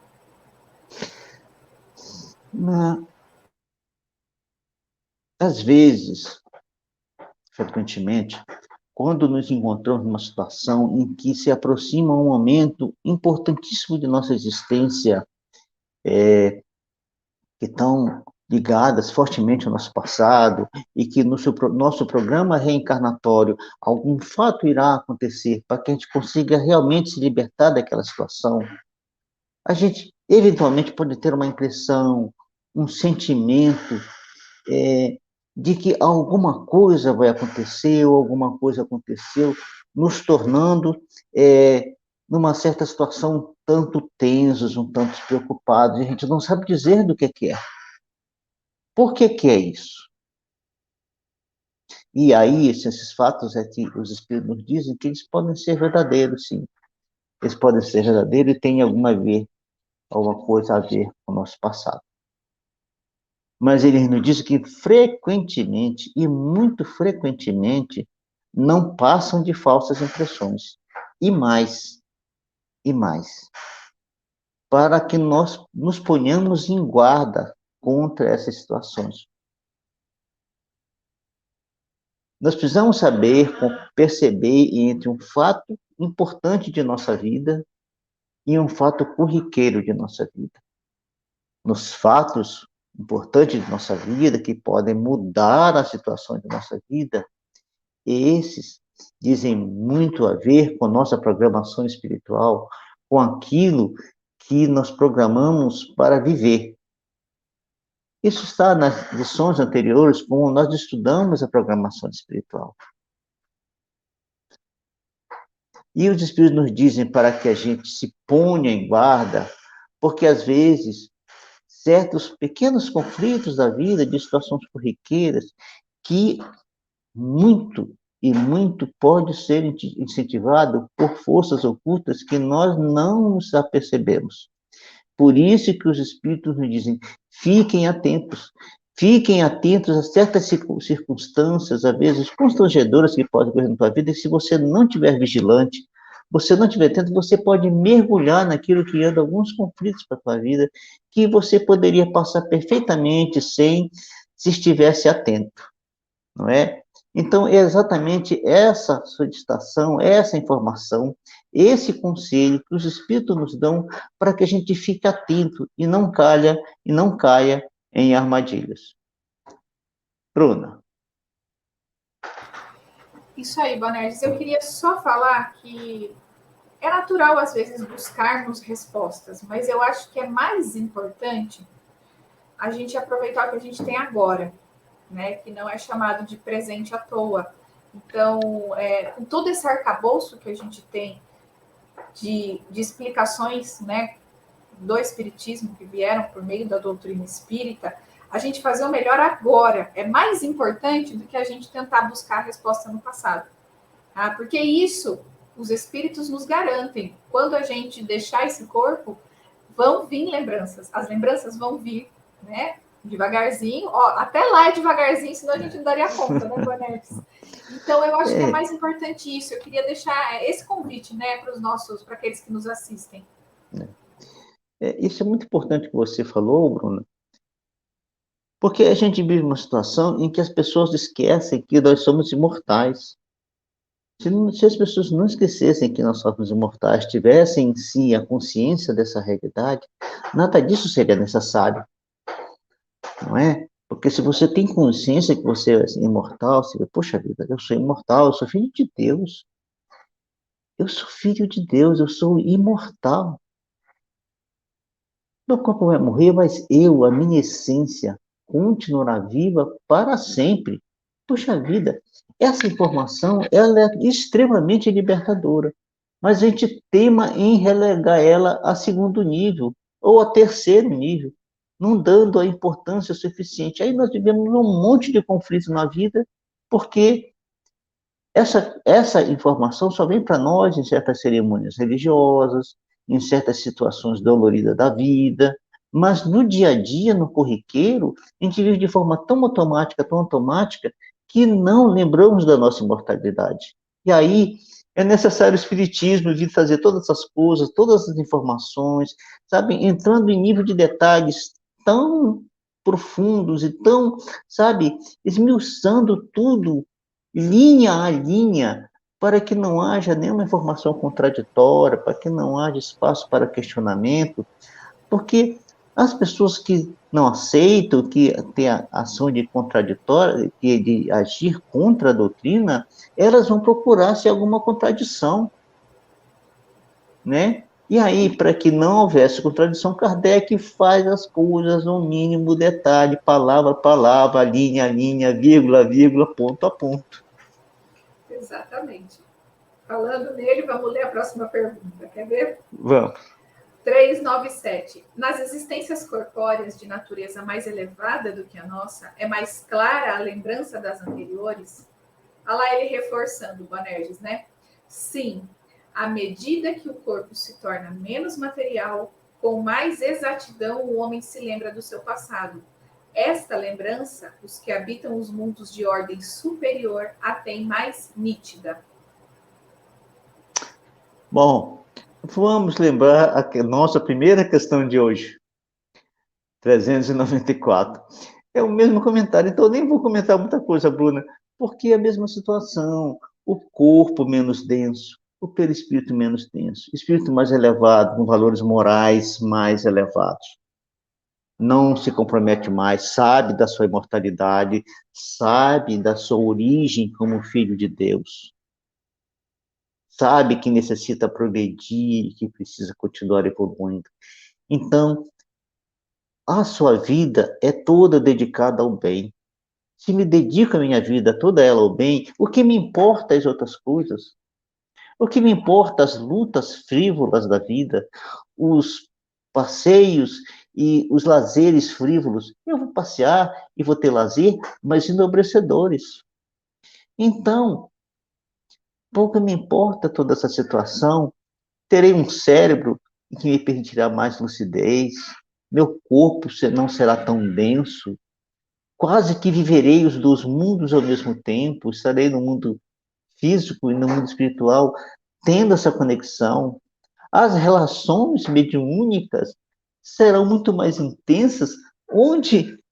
Às vezes, frequentemente, quando nos encontramos numa situação em que se aproxima um momento importantíssimo de nossa existência, que estão ligadas fortemente ao nosso passado, e que no nosso programa reencarnatório algum fato irá acontecer para que a gente consiga realmente se libertar daquela situação, a gente eventualmente pode ter uma impressão, um sentimento de que alguma coisa vai acontecer, ou alguma coisa aconteceu, nos tornando, numa certa situação, um tanto tensos, um tanto preocupados, e a gente não sabe dizer do que é. Por que é isso? E aí, esses fatos é que os Espíritos nos dizem que eles podem ser verdadeiros, sim. Eles podem ser verdadeiros e têm alguma coisa a ver com o nosso passado. Mas eles nos dizem que frequentemente, e muito frequentemente, não passam de falsas impressões. E mais, para que nós nos ponhamos em guarda contra essas situações. Nós precisamos saber, perceber entre um fato importante de nossa vida e um fato corriqueiro de nossa vida. Nos fatos importantes de nossa vida, que podem mudar a situação de nossa vida, esses dizem muito a ver com nossa programação espiritual, com aquilo que nós programamos para viver. Isso está nas lições anteriores, como nós estudamos a programação espiritual. E os Espíritos nos dizem para que a gente se ponha em guarda, porque às vezes certos pequenos conflitos da vida, de situações corriqueiras, que muito pode ser incentivado por forças ocultas que nós não nos apercebemos. Por isso que os Espíritos nos dizem, fiquem atentos a certas circunstâncias, às vezes constrangedoras que podem ocorrer na tua vida, e se você não estiver vigilante, você não estiver atento, você pode mergulhar naquilo que anda alguns conflitos para a tua vida, que você poderia passar perfeitamente sem, se estivesse atento, não é? Então, é exatamente essa solicitação, essa informação, esse conselho que os Espíritos nos dão para que a gente fique atento e não caia em armadilhas. Bruna. Isso aí, Bonerges. Eu queria só falar que é natural, às vezes, buscarmos respostas, mas eu acho que é mais importante a gente aproveitar o que a gente tem agora, né? Que não é chamado de presente à toa. Então, com todo esse arcabouço que a gente tem de explicações, né, do Espiritismo que vieram por meio da doutrina espírita, a gente fazer o melhor agora é mais importante do que a gente tentar buscar a resposta no passado. Tá? Porque isso, os Espíritos nos garantem. Quando a gente deixar esse corpo, vão vir lembranças. As lembranças vão vir, né? Devagarzinho. Ó, até lá é devagarzinho, senão a gente não daria conta, né, Bonetes? Então, eu acho que é mais importante isso. Eu queria deixar esse convite, né, para aqueles que nos assistem. Isso é muito importante que você falou, Bruna, porque a gente vive uma situação em que as pessoas esquecem que nós somos imortais. Se as pessoas não esquecessem que nós somos imortais, tivessem em si a consciência dessa realidade, nada disso seria necessário, não é? Porque se você tem consciência que você é imortal, você vê, poxa vida, eu sou imortal, eu sou filho de Deus. Eu sou filho de Deus, eu sou imortal. Meu corpo vai morrer, mas a minha essência, continuará viva para sempre. Poxa vida, essa informação, ela é extremamente libertadora. Mas a gente tema em relegar ela a segundo nível, ou a terceiro nível, não dando a importância suficiente. Aí nós vivemos um monte de conflitos na vida, porque essa informação só vem para nós em certas cerimônias religiosas, em certas situações doloridas da vida, mas no dia a dia, no corriqueiro, a gente vive de forma tão automática, que não lembramos da nossa imortalidade. E aí é necessário o Espiritismo vir trazer todas essas coisas, todas as informações, sabe, entrando em nível de detalhes tão profundos e tão, sabe, esmiuçando tudo linha a linha, para que não haja nenhuma informação contraditória, para que não haja espaço para questionamento, porque as pessoas que não aceitam, que têm a ação de contraditória, de agir contra a doutrina, elas vão procurar se há alguma contradição, né? E aí, para que não houvesse contradição, Kardec faz as coisas no mínimo detalhe, palavra a palavra, linha a linha, vírgula a vírgula, ponto a ponto. Exatamente. Falando nele, vamos ler a próxima pergunta. Quer ver? Vamos. 397. Nas existências corpóreas de natureza mais elevada do que a nossa, é mais clara a lembrança das anteriores? Olha lá ele reforçando, Boanerges, né? Sim, à medida que o corpo se torna menos material, com mais exatidão o homem se lembra do seu passado. Esta lembrança, os que habitam os mundos de ordem superior a têm mais nítida. Bom, vamos lembrar a nossa primeira questão de hoje, 394. É o mesmo comentário, então nem vou comentar muita coisa, Bruna, porque é a mesma situação, o corpo menos denso, o perispírito menos denso, espírito mais elevado, com valores morais mais elevados. Não se compromete mais, sabe da sua imortalidade, sabe da sua origem como filho de Deus, sabe que necessita progredir, que precisa continuar evoluindo. Então, a sua vida é toda dedicada ao bem. Se me dedico a minha vida toda ela ao bem, o que me importa as outras coisas? O que me importa as lutas frívolas da vida, os passeios e os lazeres frívolos? Eu vou passear e vou ter lazer, mas enobrecedores. Então, pouco me importa toda essa situação. Terei um cérebro que me permitirá mais lucidez. Meu corpo não será tão denso. Quase que viverei os dois mundos ao mesmo tempo. Estarei no mundo físico e no mundo espiritual, tendo essa conexão. As relações mediúnicas serão muito mais intensas, onde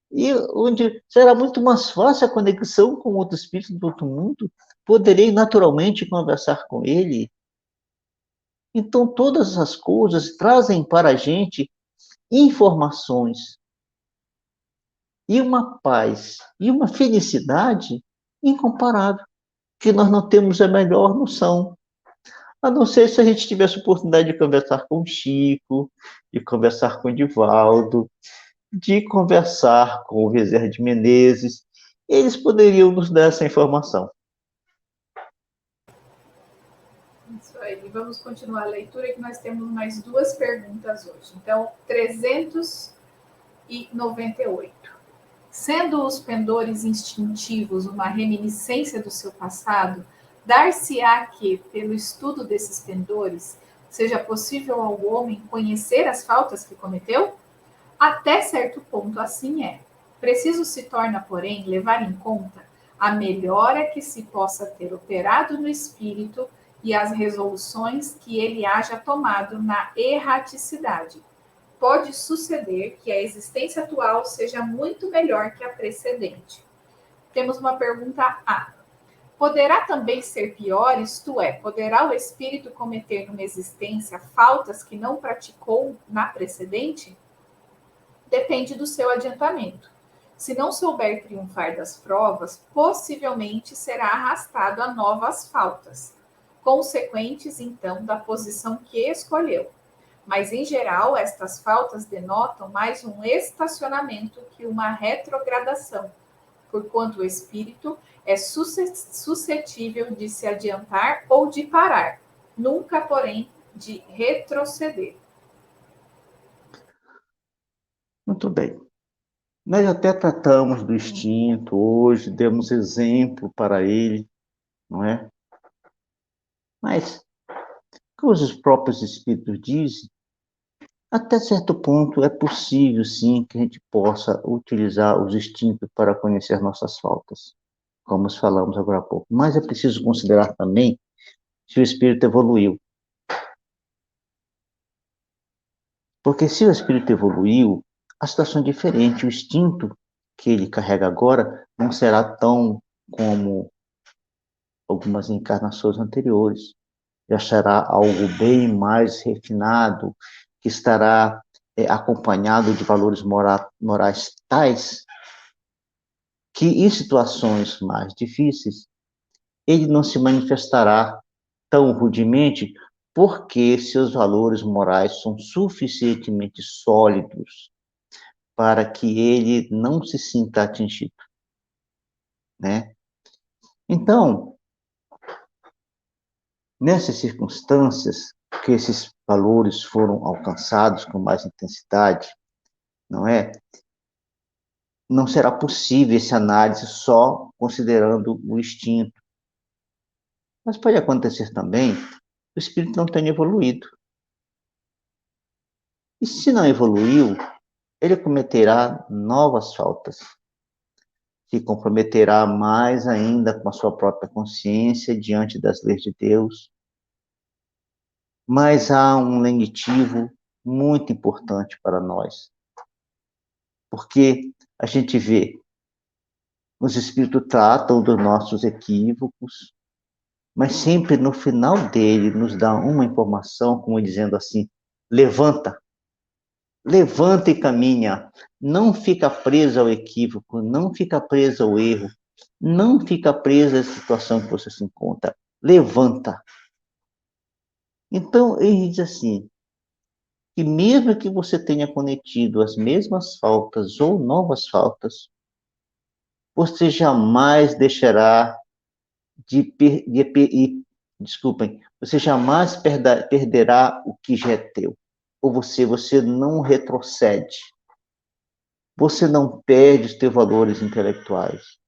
será muito mais fácil a conexão com outro espírito do outro mundo. Poderei naturalmente conversar com ele. Então, todas essas coisas trazem para a gente informações e uma paz e uma felicidade incomparável, que nós não temos a melhor noção. A não ser se a gente tivesse a oportunidade de conversar com o Chico, de conversar com o Divaldo, de conversar com o Bezerra de Menezes. Eles poderiam nos dar essa informação. Isso aí. Vamos continuar a leitura, que nós temos mais duas perguntas hoje. Então, 398. Sendo os pendores instintivos uma reminiscência do seu passado, dar-se-á que, pelo estudo desses pendores, seja possível ao homem conhecer as faltas que cometeu? Até certo ponto, assim é. Preciso se torna, porém, levar em conta a melhora que se possa ter operado no espírito e as resoluções que ele haja tomado na erraticidade. Pode suceder que a existência atual seja muito melhor que a precedente. Temos uma pergunta A. Poderá também ser pior, isto é, poderá o espírito cometer numa existência faltas que não praticou na precedente? Depende do seu adiantamento. Se não souber triunfar das provas, possivelmente será arrastado a novas faltas, consequentes então da posição que escolheu. Mas, em geral, estas faltas denotam mais um estacionamento que uma retrogradação, porquanto o espírito é suscetível de se adiantar ou de parar, nunca, porém, de retroceder. Muito bem. Nós até tratamos do instinto hoje, demos exemplo para ele, não é? Mas, como os próprios espíritos dizem, até certo ponto é possível, sim, que a gente possa utilizar os instintos para conhecer nossas faltas, como falamos agora há pouco. Mas é preciso considerar também se o espírito evoluiu. Porque se o espírito evoluiu, a situação é diferente. O instinto que ele carrega agora não será tão como algumas encarnações anteriores. Já será algo bem mais refinado, que estará acompanhado de valores morais tais que, em situações mais difíceis, ele não se manifestará tão rudemente, porque seus valores morais são suficientemente sólidos para que ele não se sinta atingido, né? Então, nessas circunstâncias que esses valores foram alcançados com mais intensidade, não é? Não será possível essa análise só considerando o instinto. Mas pode acontecer também o espírito não tenha evoluído. E se não evoluiu, ele cometerá novas faltas, se comprometerá mais ainda com a sua própria consciência diante das leis de Deus. Mas há um lenitivo muito importante para nós, porque a gente vê, os espíritos tratam dos nossos equívocos, mas sempre no final dele nos dá uma informação, como dizendo assim: levanta, levanta e caminha, não fica preso ao equívoco, não fica preso ao erro, não fica preso à situação que você se encontra, levanta. Então, ele diz assim, que mesmo que você tenha cometido as mesmas faltas ou novas faltas, você jamais deixará desculpem, você jamais perderá o que já é teu. Ou você não retrocede. Você não perde os teus valores intelectuais.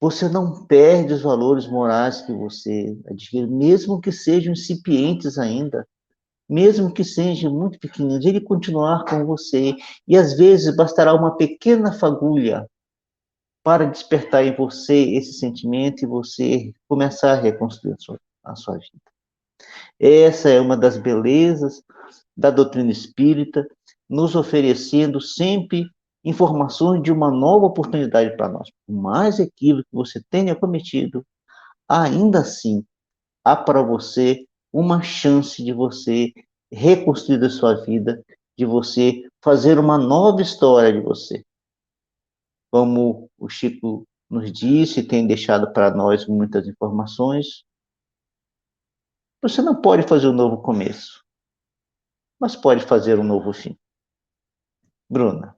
Você não perde os valores morais que você adquire, mesmo que sejam incipientes ainda, mesmo que sejam muito pequeninos, ele continuar com você. E às vezes bastará uma pequena fagulha para despertar em você esse sentimento e você começar a reconstruir a sua vida. Essa é uma das belezas da doutrina espírita, nos oferecendo sempre informações de uma nova oportunidade para nós. Por mais equívoco que você tenha cometido, ainda assim, há para você uma chance de você reconstruir a sua vida, de você fazer uma nova história de você. Como o Chico nos disse, tem deixado para nós muitas informações, você não pode fazer um novo começo, mas pode fazer um novo fim. Bruna.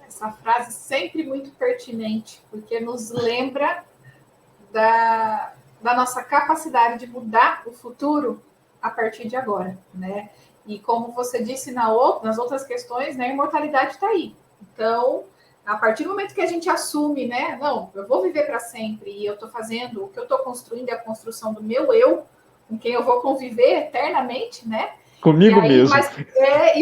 Essa frase sempre muito pertinente, porque nos lembra da nossa capacidade de mudar o futuro a partir de agora, né? E como você disse nas outras questões, né, a imortalidade está aí. Então, a partir do momento que a gente assume, né, não, eu vou viver para sempre e eu estou fazendo o que eu estou construindo é a construção do meu eu, com quem eu vou conviver eternamente, né? Comigo e aí, mesmo.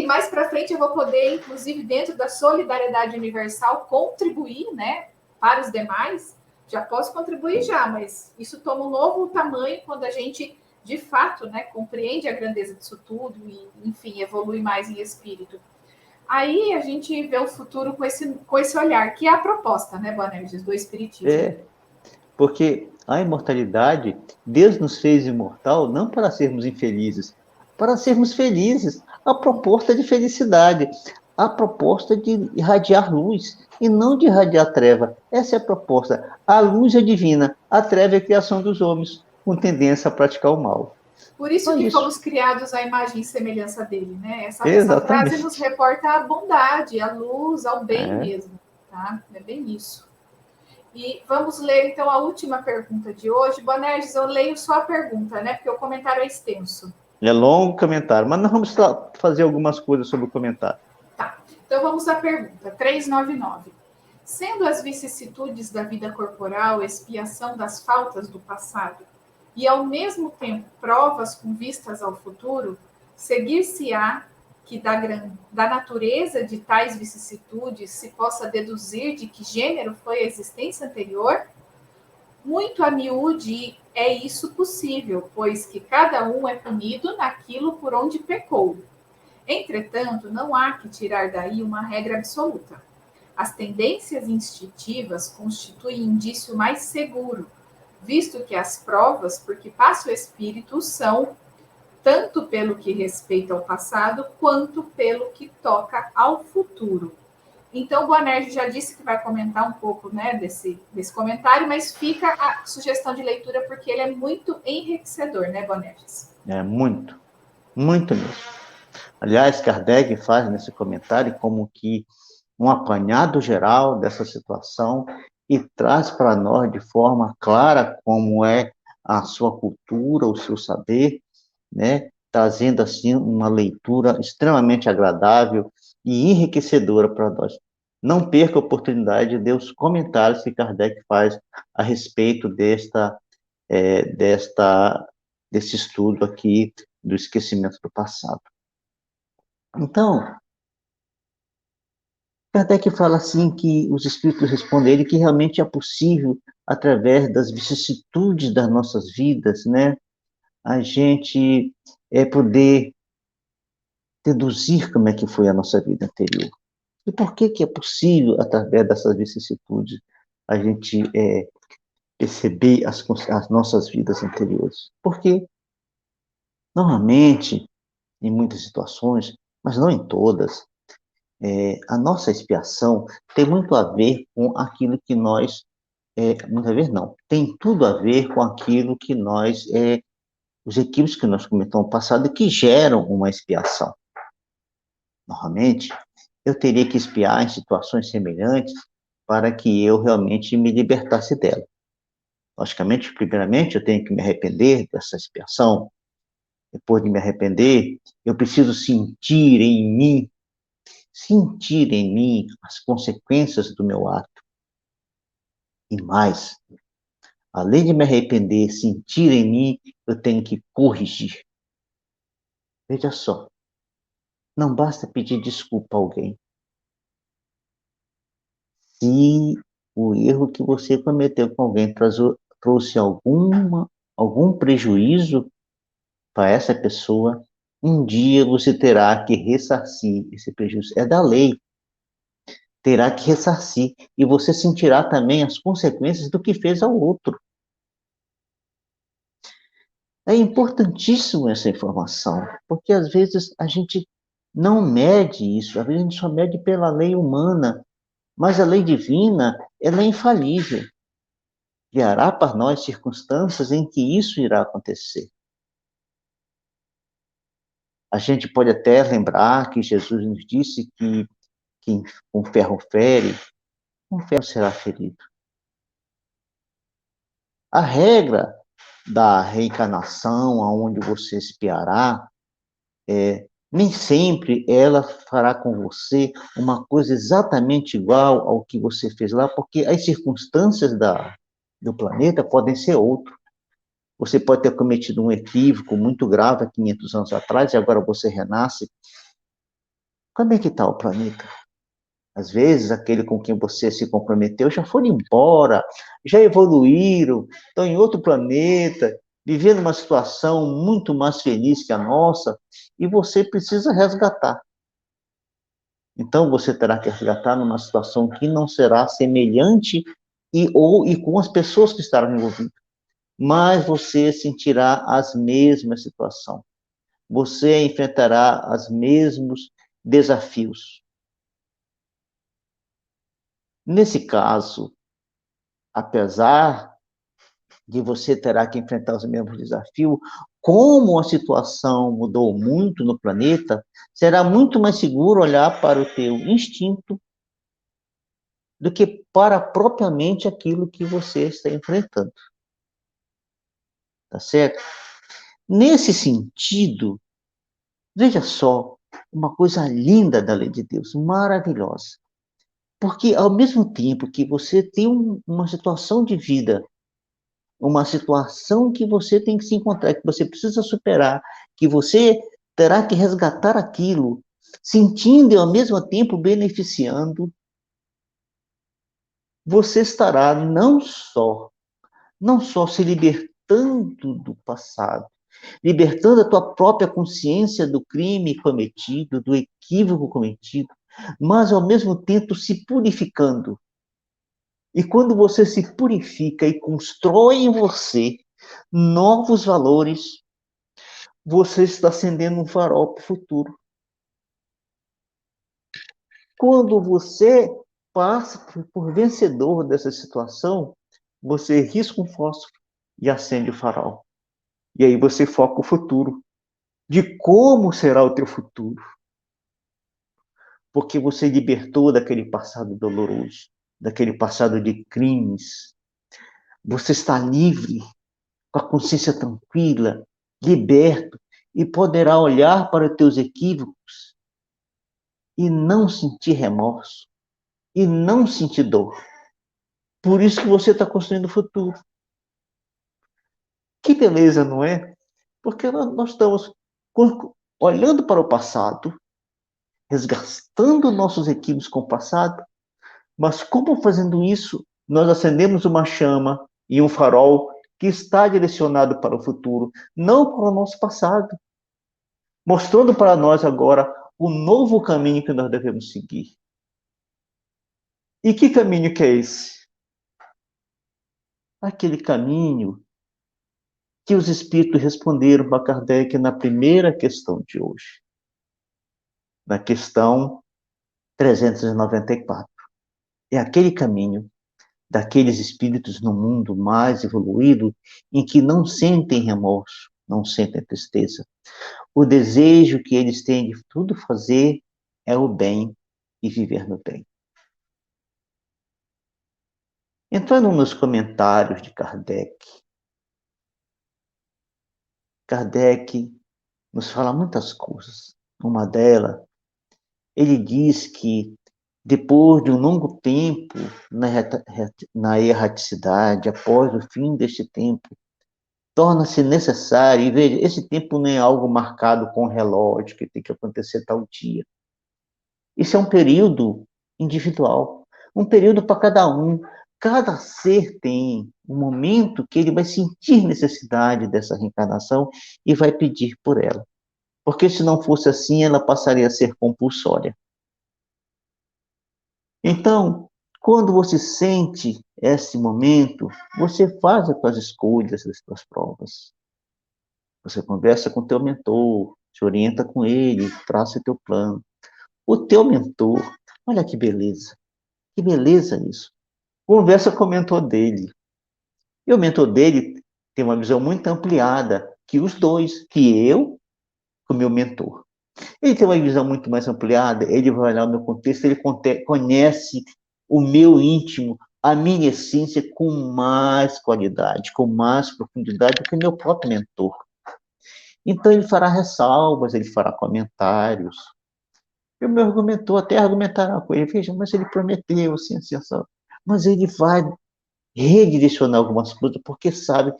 Mais para frente eu vou poder, inclusive dentro da solidariedade universal, contribuir, né, para os demais. Já posso contribuir já, mas isso toma um novo tamanho quando a gente, de fato, né, compreende a grandeza disso tudo e, enfim, evolui mais em espírito. Aí a gente vê o futuro com esse olhar, que é a proposta, né, Boanerges, do Espiritismo. Porque a imortalidade, Deus nos fez imortal não para sermos infelizes, para sermos felizes. A proposta de felicidade, a proposta de irradiar luz e não de irradiar treva. Essa é a proposta. A luz é divina, a treva é a criação dos homens, com tendência a praticar o mal. Por isso que fomos criados à imagem e semelhança dele, né? Essa frase nos reporta a bondade, a luz, ao bem mesmo, tá? É bem isso. E vamos ler, então, a última pergunta de hoje. Boanerges, eu leio só a pergunta, né? Porque o comentário é extenso. É longo o comentário, mas nós vamos fazer algumas coisas sobre o comentário. Tá. Então, vamos à pergunta 399. Sendo as vicissitudes da vida corporal expiação das faltas do passado e, ao mesmo tempo, provas com vistas ao futuro, seguir-se-á que da natureza de tais vicissitudes se possa deduzir de que gênero foi a existência anterior? Muito a miúde é isso possível, pois que cada um é punido naquilo por onde pecou. Entretanto, não há que tirar daí uma regra absoluta. As tendências instintivas constituem indício mais seguro, visto que as provas, porque passa o Espírito, são tanto pelo que respeita ao passado, quanto pelo que toca ao futuro. Então, o Boanerges já disse que vai comentar um pouco, né, desse comentário, mas fica a sugestão de leitura, porque ele é muito enriquecedor, né, Boanerges? É muito, muito mesmo. Aliás, Kardec faz nesse comentário como que um apanhado geral dessa situação e traz para nós de forma clara como é a sua cultura, o seu saber, né? Trazendo assim uma leitura extremamente agradável e enriquecedora para nós. Não perca a oportunidade de ver os comentários que Kardec faz a respeito desse estudo aqui do esquecimento do passado. Então, Kardec fala assim que os espíritos respondem a ele que realmente é possível, através das vicissitudes das nossas vidas, né, a gente poder deduzir como é que foi a nossa vida anterior. E por que é possível, através dessas vicissitudes, a gente perceber as nossas vidas anteriores? Porque, normalmente, em muitas situações, mas não em todas, a nossa expiação tem muito a ver com aquilo que nós, muito a ver não, tem tudo a ver com aquilo que nós, os equívocos que nós cometemos no passado que geram uma expiação. Normalmente, eu teria que expiar em situações semelhantes para que eu realmente me libertasse dela. Logicamente, primeiramente, eu tenho que me arrepender dessa expiação. Depois de me arrepender, eu preciso sentir em mim as consequências do meu ato. E mais, além de me arrepender, sentir em mim, eu tenho que corrigir. Veja só, não basta pedir desculpa a alguém. Se o erro que você cometeu com alguém trouxe algum prejuízo para essa pessoa, um dia você terá que ressarcir esse prejuízo. É da lei. Terá que ressarcir. E você sentirá também as consequências do que fez ao outro. É importantíssimo essa informação, porque às vezes a gente não mede isso, às vezes a gente só mede pela lei humana, mas a lei divina, ela é infalível. Criará para nós circunstâncias em que isso irá acontecer. A gente pode até lembrar que Jesus nos disse que quem com ferro fere, com ferro será ferido. A regra da reencarnação, aonde você espiará, nem sempre ela fará com você uma coisa exatamente igual ao que você fez lá, porque as circunstâncias do planeta podem ser outras. Você pode ter cometido um equívoco muito grave há 500 anos atrás e agora você renasce. Como é que está o planeta? Às vezes, aquele com quem você se comprometeu já foram embora, já evoluíram, estão em outro planeta, vivendo uma situação muito mais feliz que a nossa, e você precisa resgatar. Então, você terá que resgatar numa situação que não será semelhante e com as pessoas que estarão envolvidas. Mas você sentirá as mesmas situações. Você enfrentará os mesmos desafios. Nesse caso, apesar de você terá que enfrentar os mesmos desafios, como a situação mudou muito no planeta, será muito mais seguro olhar para o teu instinto do que para propriamente aquilo que você está enfrentando. Tá certo? Nesse sentido, veja só, uma coisa linda da lei de Deus, maravilhosa. Porque ao mesmo tempo que você tem uma situação de vida, uma situação que você tem que se encontrar, que você precisa superar, que você terá que resgatar aquilo, sentindo e ao mesmo tempo beneficiando, você estará não só se libertando do passado, libertando a tua própria consciência do crime cometido, do equívoco cometido, mas ao mesmo tempo se purificando. E quando você se purifica e constrói em você novos valores, você está acendendo um farol para o futuro. Quando você passa por vencedor dessa situação, você risca um fósforo e acende o farol. E aí você foca o futuro, de como será o teu futuro. Porque você libertou daquele passado doloroso, daquele passado de crimes. Você está livre, com a consciência tranquila, liberto, e poderá olhar para os teus equívocos e não sentir remorso, e não sentir dor. Por isso que você está construindo o futuro. Que beleza, não é? Porque nós estamos olhando para o passado, resgatando nossos equívocos com o passado, mas como fazendo isso, nós acendemos uma chama e um farol que está direcionado para o futuro, não para o nosso passado, mostrando para nós agora o novo caminho que nós devemos seguir. E que caminho que é esse? Aquele caminho que os espíritos responderam para Kardec na primeira questão de hoje, na questão 394. É aquele caminho daqueles espíritos no mundo mais evoluído em que não sentem remorso, não sentem tristeza. O desejo que eles têm de tudo fazer é o bem e viver no bem. Entrando nos comentários de Kardec, Kardec nos fala muitas coisas. Uma delas, ele diz que depois de um longo tempo na erraticidade, após o fim deste tempo, torna-se necessário, e veja, esse tempo não é algo marcado com relógio, que tem que acontecer tal dia. Isso é um período individual, um período para cada um. Cada ser tem um momento que ele vai sentir necessidade dessa reencarnação e vai pedir por ela. Porque se não fosse assim, ela passaria a ser compulsória. Então, quando você sente esse momento, você faz as suas escolhas, as suas provas. Você conversa com o teu mentor, se orienta com ele, traça o teu plano. O teu mentor, olha que beleza isso. Conversa com o mentor dele. E o mentor dele tem uma visão muito ampliada que os dois, que eu, com o meu mentor. Ele tem uma visão muito mais ampliada, ele vai olhar o meu contexto, ele conhece o meu íntimo, a minha essência com mais qualidade, com mais profundidade do que o meu próprio mentor. Então ele fará ressalvas, ele fará comentários. E o meu argumentou, até argumentará com ele, veja, mas ele prometeu, assim, assim, assim. Mas ele vai redirecionar algumas coisas, porque sabe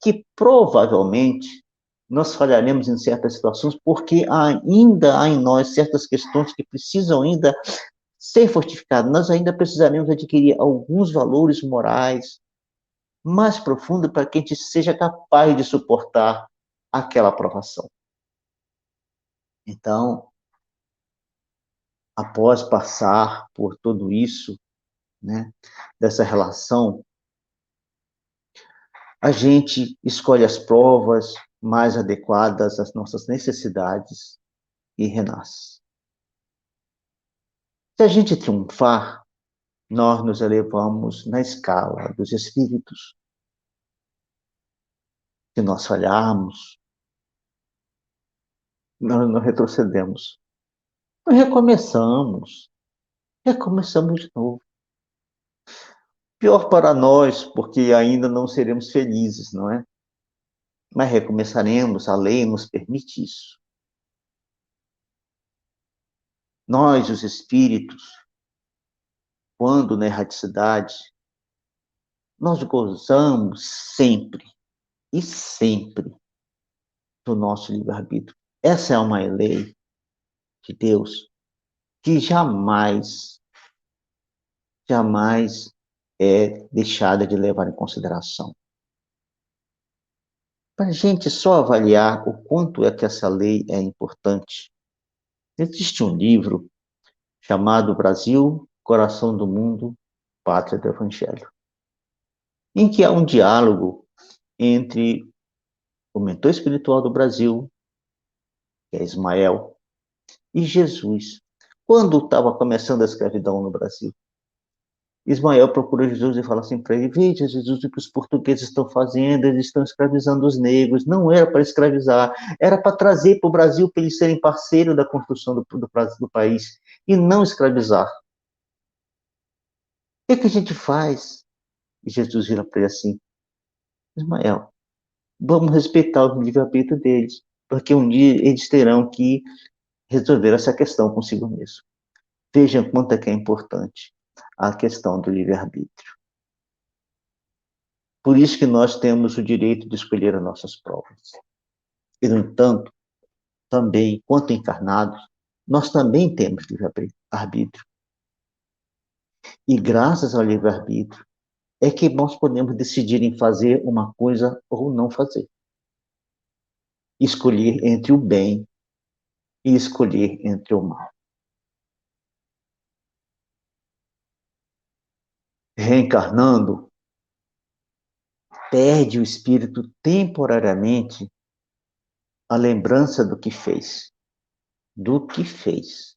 que provavelmente nós falharemos em certas situações, porque ainda há em nós certas questões que precisam ainda ser fortificadas. Nós ainda precisaremos adquirir alguns valores morais mais profundos para que a gente seja capaz de suportar aquela aprovação. Então, após passar por tudo isso, né, dessa relação, a gente escolhe as provas mais adequadas às nossas necessidades e renasce. Se a gente triunfar, nós nos elevamos na escala dos espíritos. Se nós falharmos, nós não retrocedemos. Nós recomeçamos de novo. Pior para nós, porque ainda não seremos felizes, não é? Mas recomeçaremos, a lei nos permite isso. Nós, os espíritos, quando na erraticidade, nós gozamos sempre e sempre do nosso livre-arbítrio. Essa é uma lei de Deus que jamais é deixada de levar em consideração. Para a gente só avaliar o quanto é que essa lei é importante, existe um livro chamado Brasil, Coração do Mundo, Pátria do Evangelho, em que há um diálogo entre o mentor espiritual do Brasil, que é Ismael, e Jesus. Quando estava começando a escravidão no Brasil, Ismael procura Jesus e fala assim para ele: veja, Jesus, o que os portugueses estão fazendo, eles estão escravizando os negros. Não era para escravizar, era para trazer para o Brasil para eles serem parceiros da construção do país e não escravizar. O que a gente faz? E Jesus vira para ele assim: Ismael, vamos respeitar o livre-arbítrio deles, porque um dia eles terão que resolver essa questão consigo mesmo. Vejam quanto é que é importante a questão do livre-arbítrio. Por isso que nós temos o direito de escolher as nossas provas. E, no entanto, também, enquanto encarnados, nós também temos livre-arbítrio. E graças ao livre-arbítrio é que nós podemos decidir em fazer uma coisa ou não fazer. Escolher entre o bem e escolher entre o mal. Reencarnando, perde o espírito temporariamente a lembrança do que fez. Do que fez.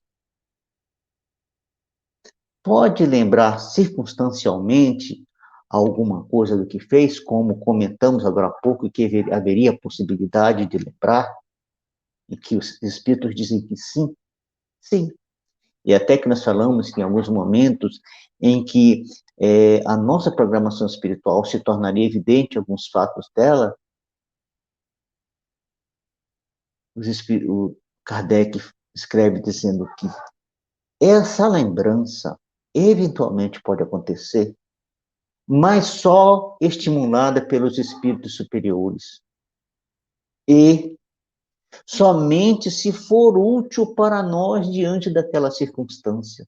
Pode lembrar circunstancialmente alguma coisa do que fez, como comentamos agora há pouco, que haveria possibilidade de lembrar, e que os espíritos dizem que sim, sim. E até que nós falamos que em alguns momentos em que a nossa programação espiritual se tornaria evidente alguns fatos dela, o Kardec escreve dizendo que essa lembrança eventualmente pode acontecer, mas só estimulada pelos espíritos superiores. E somente se for útil para nós diante daquela circunstância.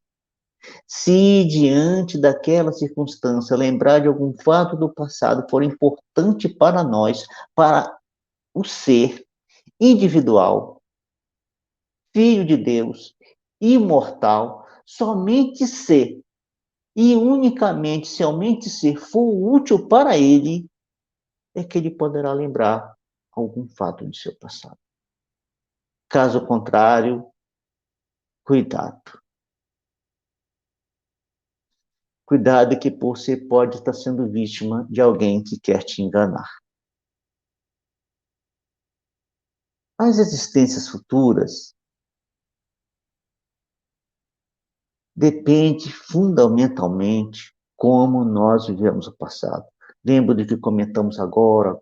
Se diante daquela circunstância lembrar de algum fato do passado for importante para nós, para o ser individual, filho de Deus, imortal, somente se e unicamente se somente se for útil para ele, é que ele poderá lembrar algum fato de seu passado. Caso contrário, cuidado. Cuidado que você pode estar sendo vítima de alguém que quer te enganar. As existências futuras depende fundamentalmente como nós vivemos o passado. Lembra do que comentamos agora?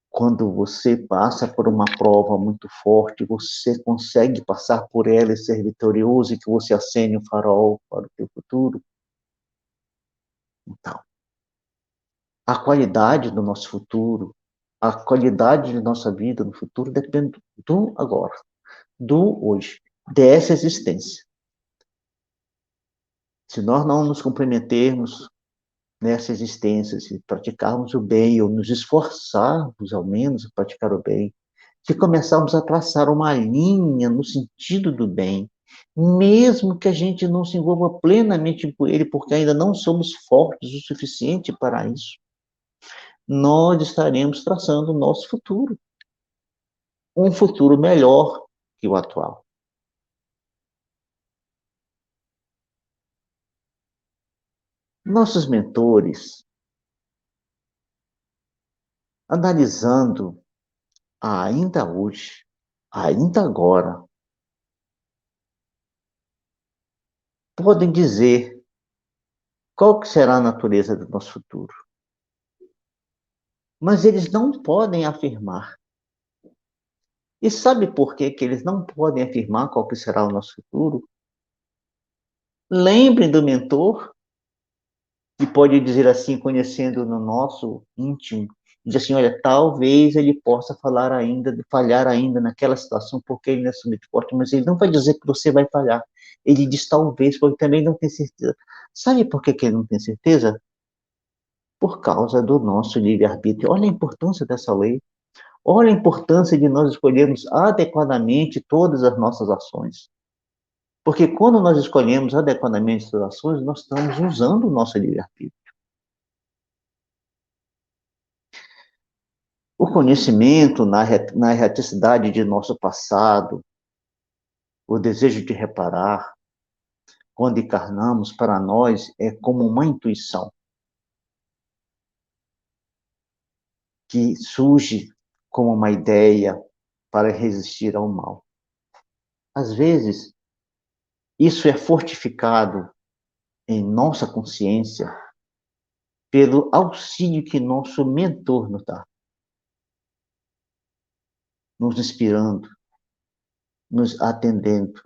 Quando você passa por uma prova muito forte, você consegue passar por ela e ser vitorioso, e que você acende um farol para o teu futuro. Então, a qualidade do nosso futuro, a qualidade de nossa vida no futuro depende do agora, do hoje, dessa existência. Se nós não nos comprometermos nessa existência, se praticarmos o bem, ou nos esforçarmos, ao menos, a praticar o bem, se começarmos a traçar uma linha no sentido do bem, mesmo que a gente não se envolva plenamente com ele, porque ainda não somos fortes o suficiente para isso, nós estaremos traçando o nosso futuro. Um futuro melhor que o atual. Nossos mentores, analisando ainda hoje, ainda agora, podem dizer qual que será a natureza do nosso futuro. Mas eles não podem afirmar. E sabe por que eles não podem afirmar qual que será o nosso futuro? Lembrem do mentor, que pode dizer assim, conhecendo no nosso íntimo, diz assim, olha, talvez ele possa falhar ainda naquela situação, porque ele não é muito forte, mas ele não vai dizer que você vai falhar. Ele diz talvez, porque também não tem certeza. Sabe por que ele não tem certeza? Por causa do nosso livre-arbítrio. Olha a importância dessa lei. Olha a importância de nós escolhermos adequadamente todas as nossas ações. Porque quando nós escolhemos adequadamente as ações, nós estamos usando o nosso livre-arbítrio. O conhecimento na erraticidade de nosso passado, o desejo de reparar, quando encarnamos, para nós, é como uma intuição que surge como uma ideia para resistir ao mal. Às vezes, isso é fortificado em nossa consciência pelo auxílio que nosso mentor nos dá, nos inspirando, nos atendendo,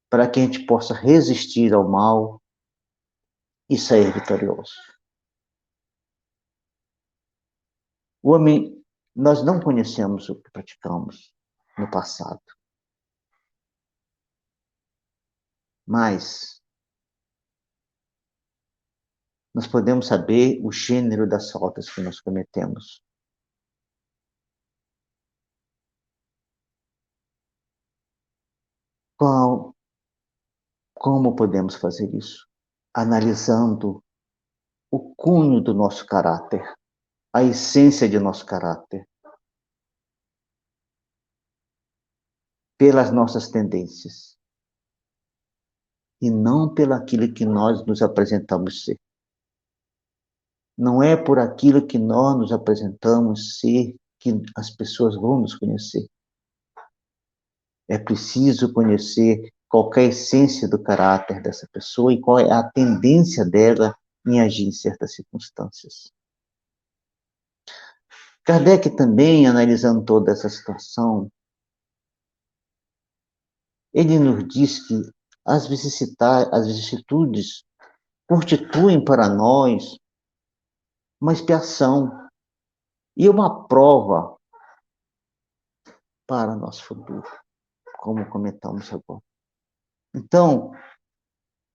para que a gente possa resistir ao mal e sair vitorioso. O homem, nós não conhecemos o que praticamos no passado, mas nós podemos saber o gênero das faltas que nós cometemos. Como podemos fazer isso? Analisando o cunho do nosso caráter, a essência de nosso caráter, pelas nossas tendências, e não pelo aquilo que nós nos apresentamos ser. Não é por aquilo que nós nos apresentamos ser que as pessoas vão nos conhecer. É preciso conhecer qual é a essência do caráter dessa pessoa e qual é a tendência dela em agir em certas circunstâncias. Kardec também, analisando toda essa situação, ele nos diz que as vicissitudes constituem para nós uma expiação e uma prova para o nosso futuro, como comentamos agora. Então,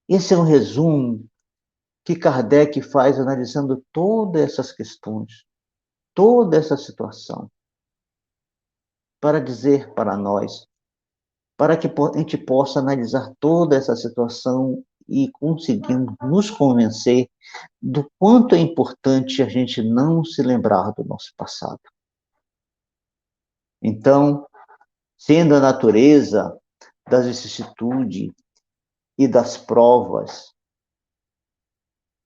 esse é um resumo que Kardec faz analisando todas essas questões, toda essa situação, para dizer para nós, para que a gente possa analisar toda essa situação e conseguirmos nos convencer do quanto é importante a gente não se lembrar do nosso passado. Então, sendo a natureza das vicissitudes e das provas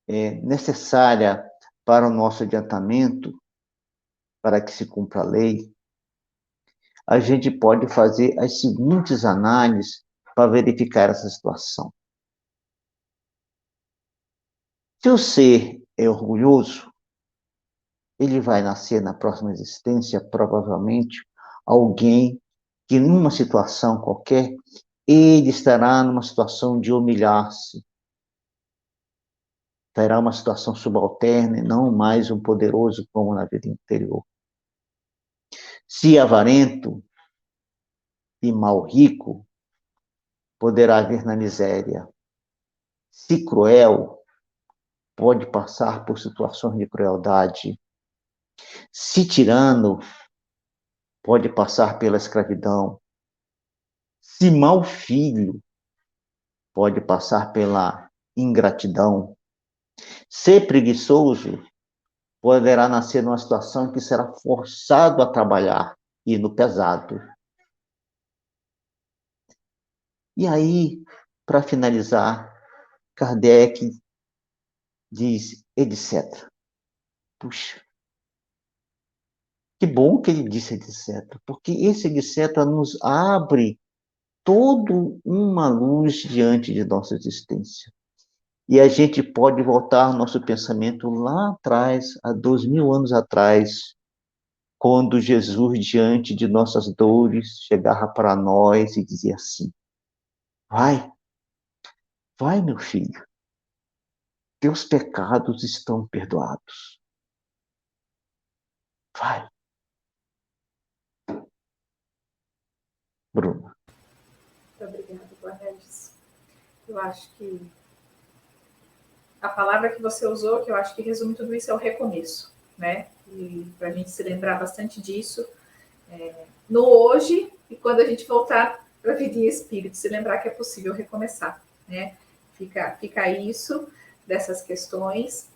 necessária para o nosso adiantamento, para que se cumpra a lei, a gente pode fazer as seguintes análises para verificar essa situação. Se o ser é orgulhoso, ele vai nascer na próxima existência, provavelmente, alguém que, numa situação qualquer, ele estará numa situação de humilhar-se. Terá uma situação subalterna e não mais um poderoso como na vida anterior. Se avarento e mal rico, poderá vir na miséria. Se cruel, pode passar por situações de crueldade. Se tirano, pode passar pela escravidão. Se mau filho, pode passar pela ingratidão. Se preguiçoso, poderá nascer numa situação em que será forçado a trabalhar e no pesado. E aí, para finalizar, Kardec diz, etc. Puxa, que bom que ele disse etc, porque esse etc nos abre toda uma luz diante de nossa existência. E a gente pode voltar nosso pensamento lá atrás, há 2000 anos atrás, quando Jesus, diante de nossas dores, chegava para nós e dizia assim, vai meu filho, teus pecados estão perdoados. Vai. Bruna. Muito obrigada, Guarnelis. Eu acho que a palavra que você usou, que eu acho que resume tudo isso, é o recomeço, né? E para a gente se lembrar bastante disso, no hoje, e quando a gente voltar para vida e espírito, se lembrar que é possível recomeçar, né? Fica isso dessas questões.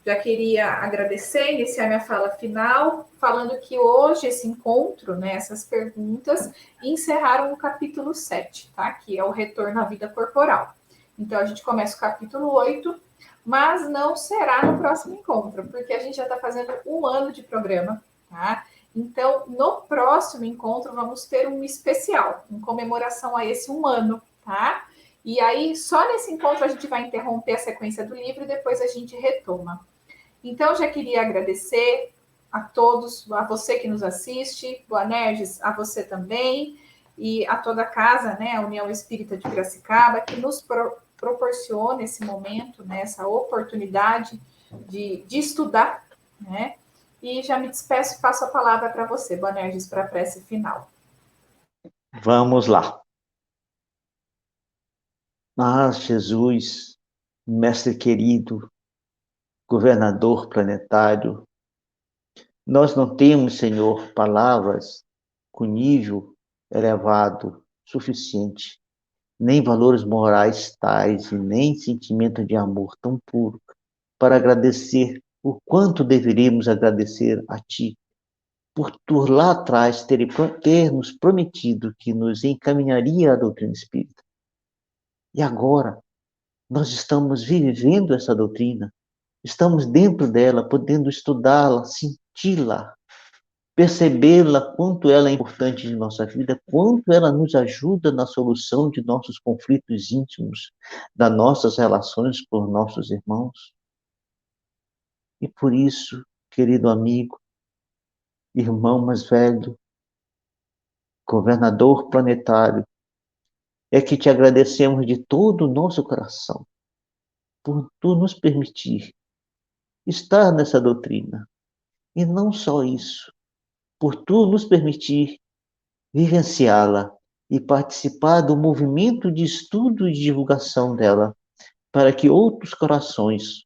Já queria agradecer, iniciar minha fala final, falando que hoje esse encontro, né, essas perguntas, encerraram o capítulo 7, tá? Que é o retorno à vida corporal. Então, a gente começa o capítulo 8, mas não será no próximo encontro, porque a gente já está fazendo um ano de programa, tá? Então, no próximo encontro, vamos ter um especial, em comemoração a esse um ano, tá? E aí, só nesse encontro, a gente vai interromper a sequência do livro e depois a gente retoma. Então, já queria agradecer a todos, a você que nos assiste, Boanerges, a você também, e a toda a casa, né, a União Espírita de Piracicaba, que nos proporciona esse momento, né, essa oportunidade de estudar, né? E já me despeço e passo a palavra para você, Boanerges, para a prece final. Vamos lá. Ah, Jesus, mestre querido, governador planetário, nós não temos, Senhor, palavras com nível elevado suficiente, nem valores morais tais e nem sentimento de amor tão puro para agradecer o quanto deveríamos agradecer a Ti, por tu lá atrás ter nos prometido que nos encaminharia à doutrina espírita. E agora, nós estamos vivendo essa doutrina, estamos dentro dela, podendo estudá-la, senti-la, percebê-la, quanto ela é importante em nossa vida, quanto ela nos ajuda na solução de nossos conflitos íntimos, das nossas relações com nossos irmãos. E por isso, querido amigo, irmão mais velho, governador planetário, é que te agradecemos de todo o nosso coração por tu nos permitir estar nessa doutrina. E não só isso, por tu nos permitir vivenciá-la e participar do movimento de estudo e divulgação dela, para que outros corações,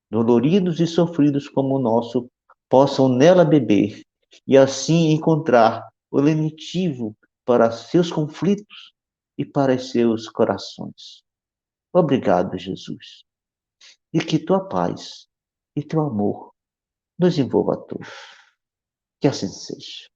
doloridos e sofridos como o nosso, possam nela beber e assim encontrar o lenitivo para seus conflitos e para seus corações. Obrigado, Jesus. E que tua paz e teu amor nos envolva a todos. Que assim seja.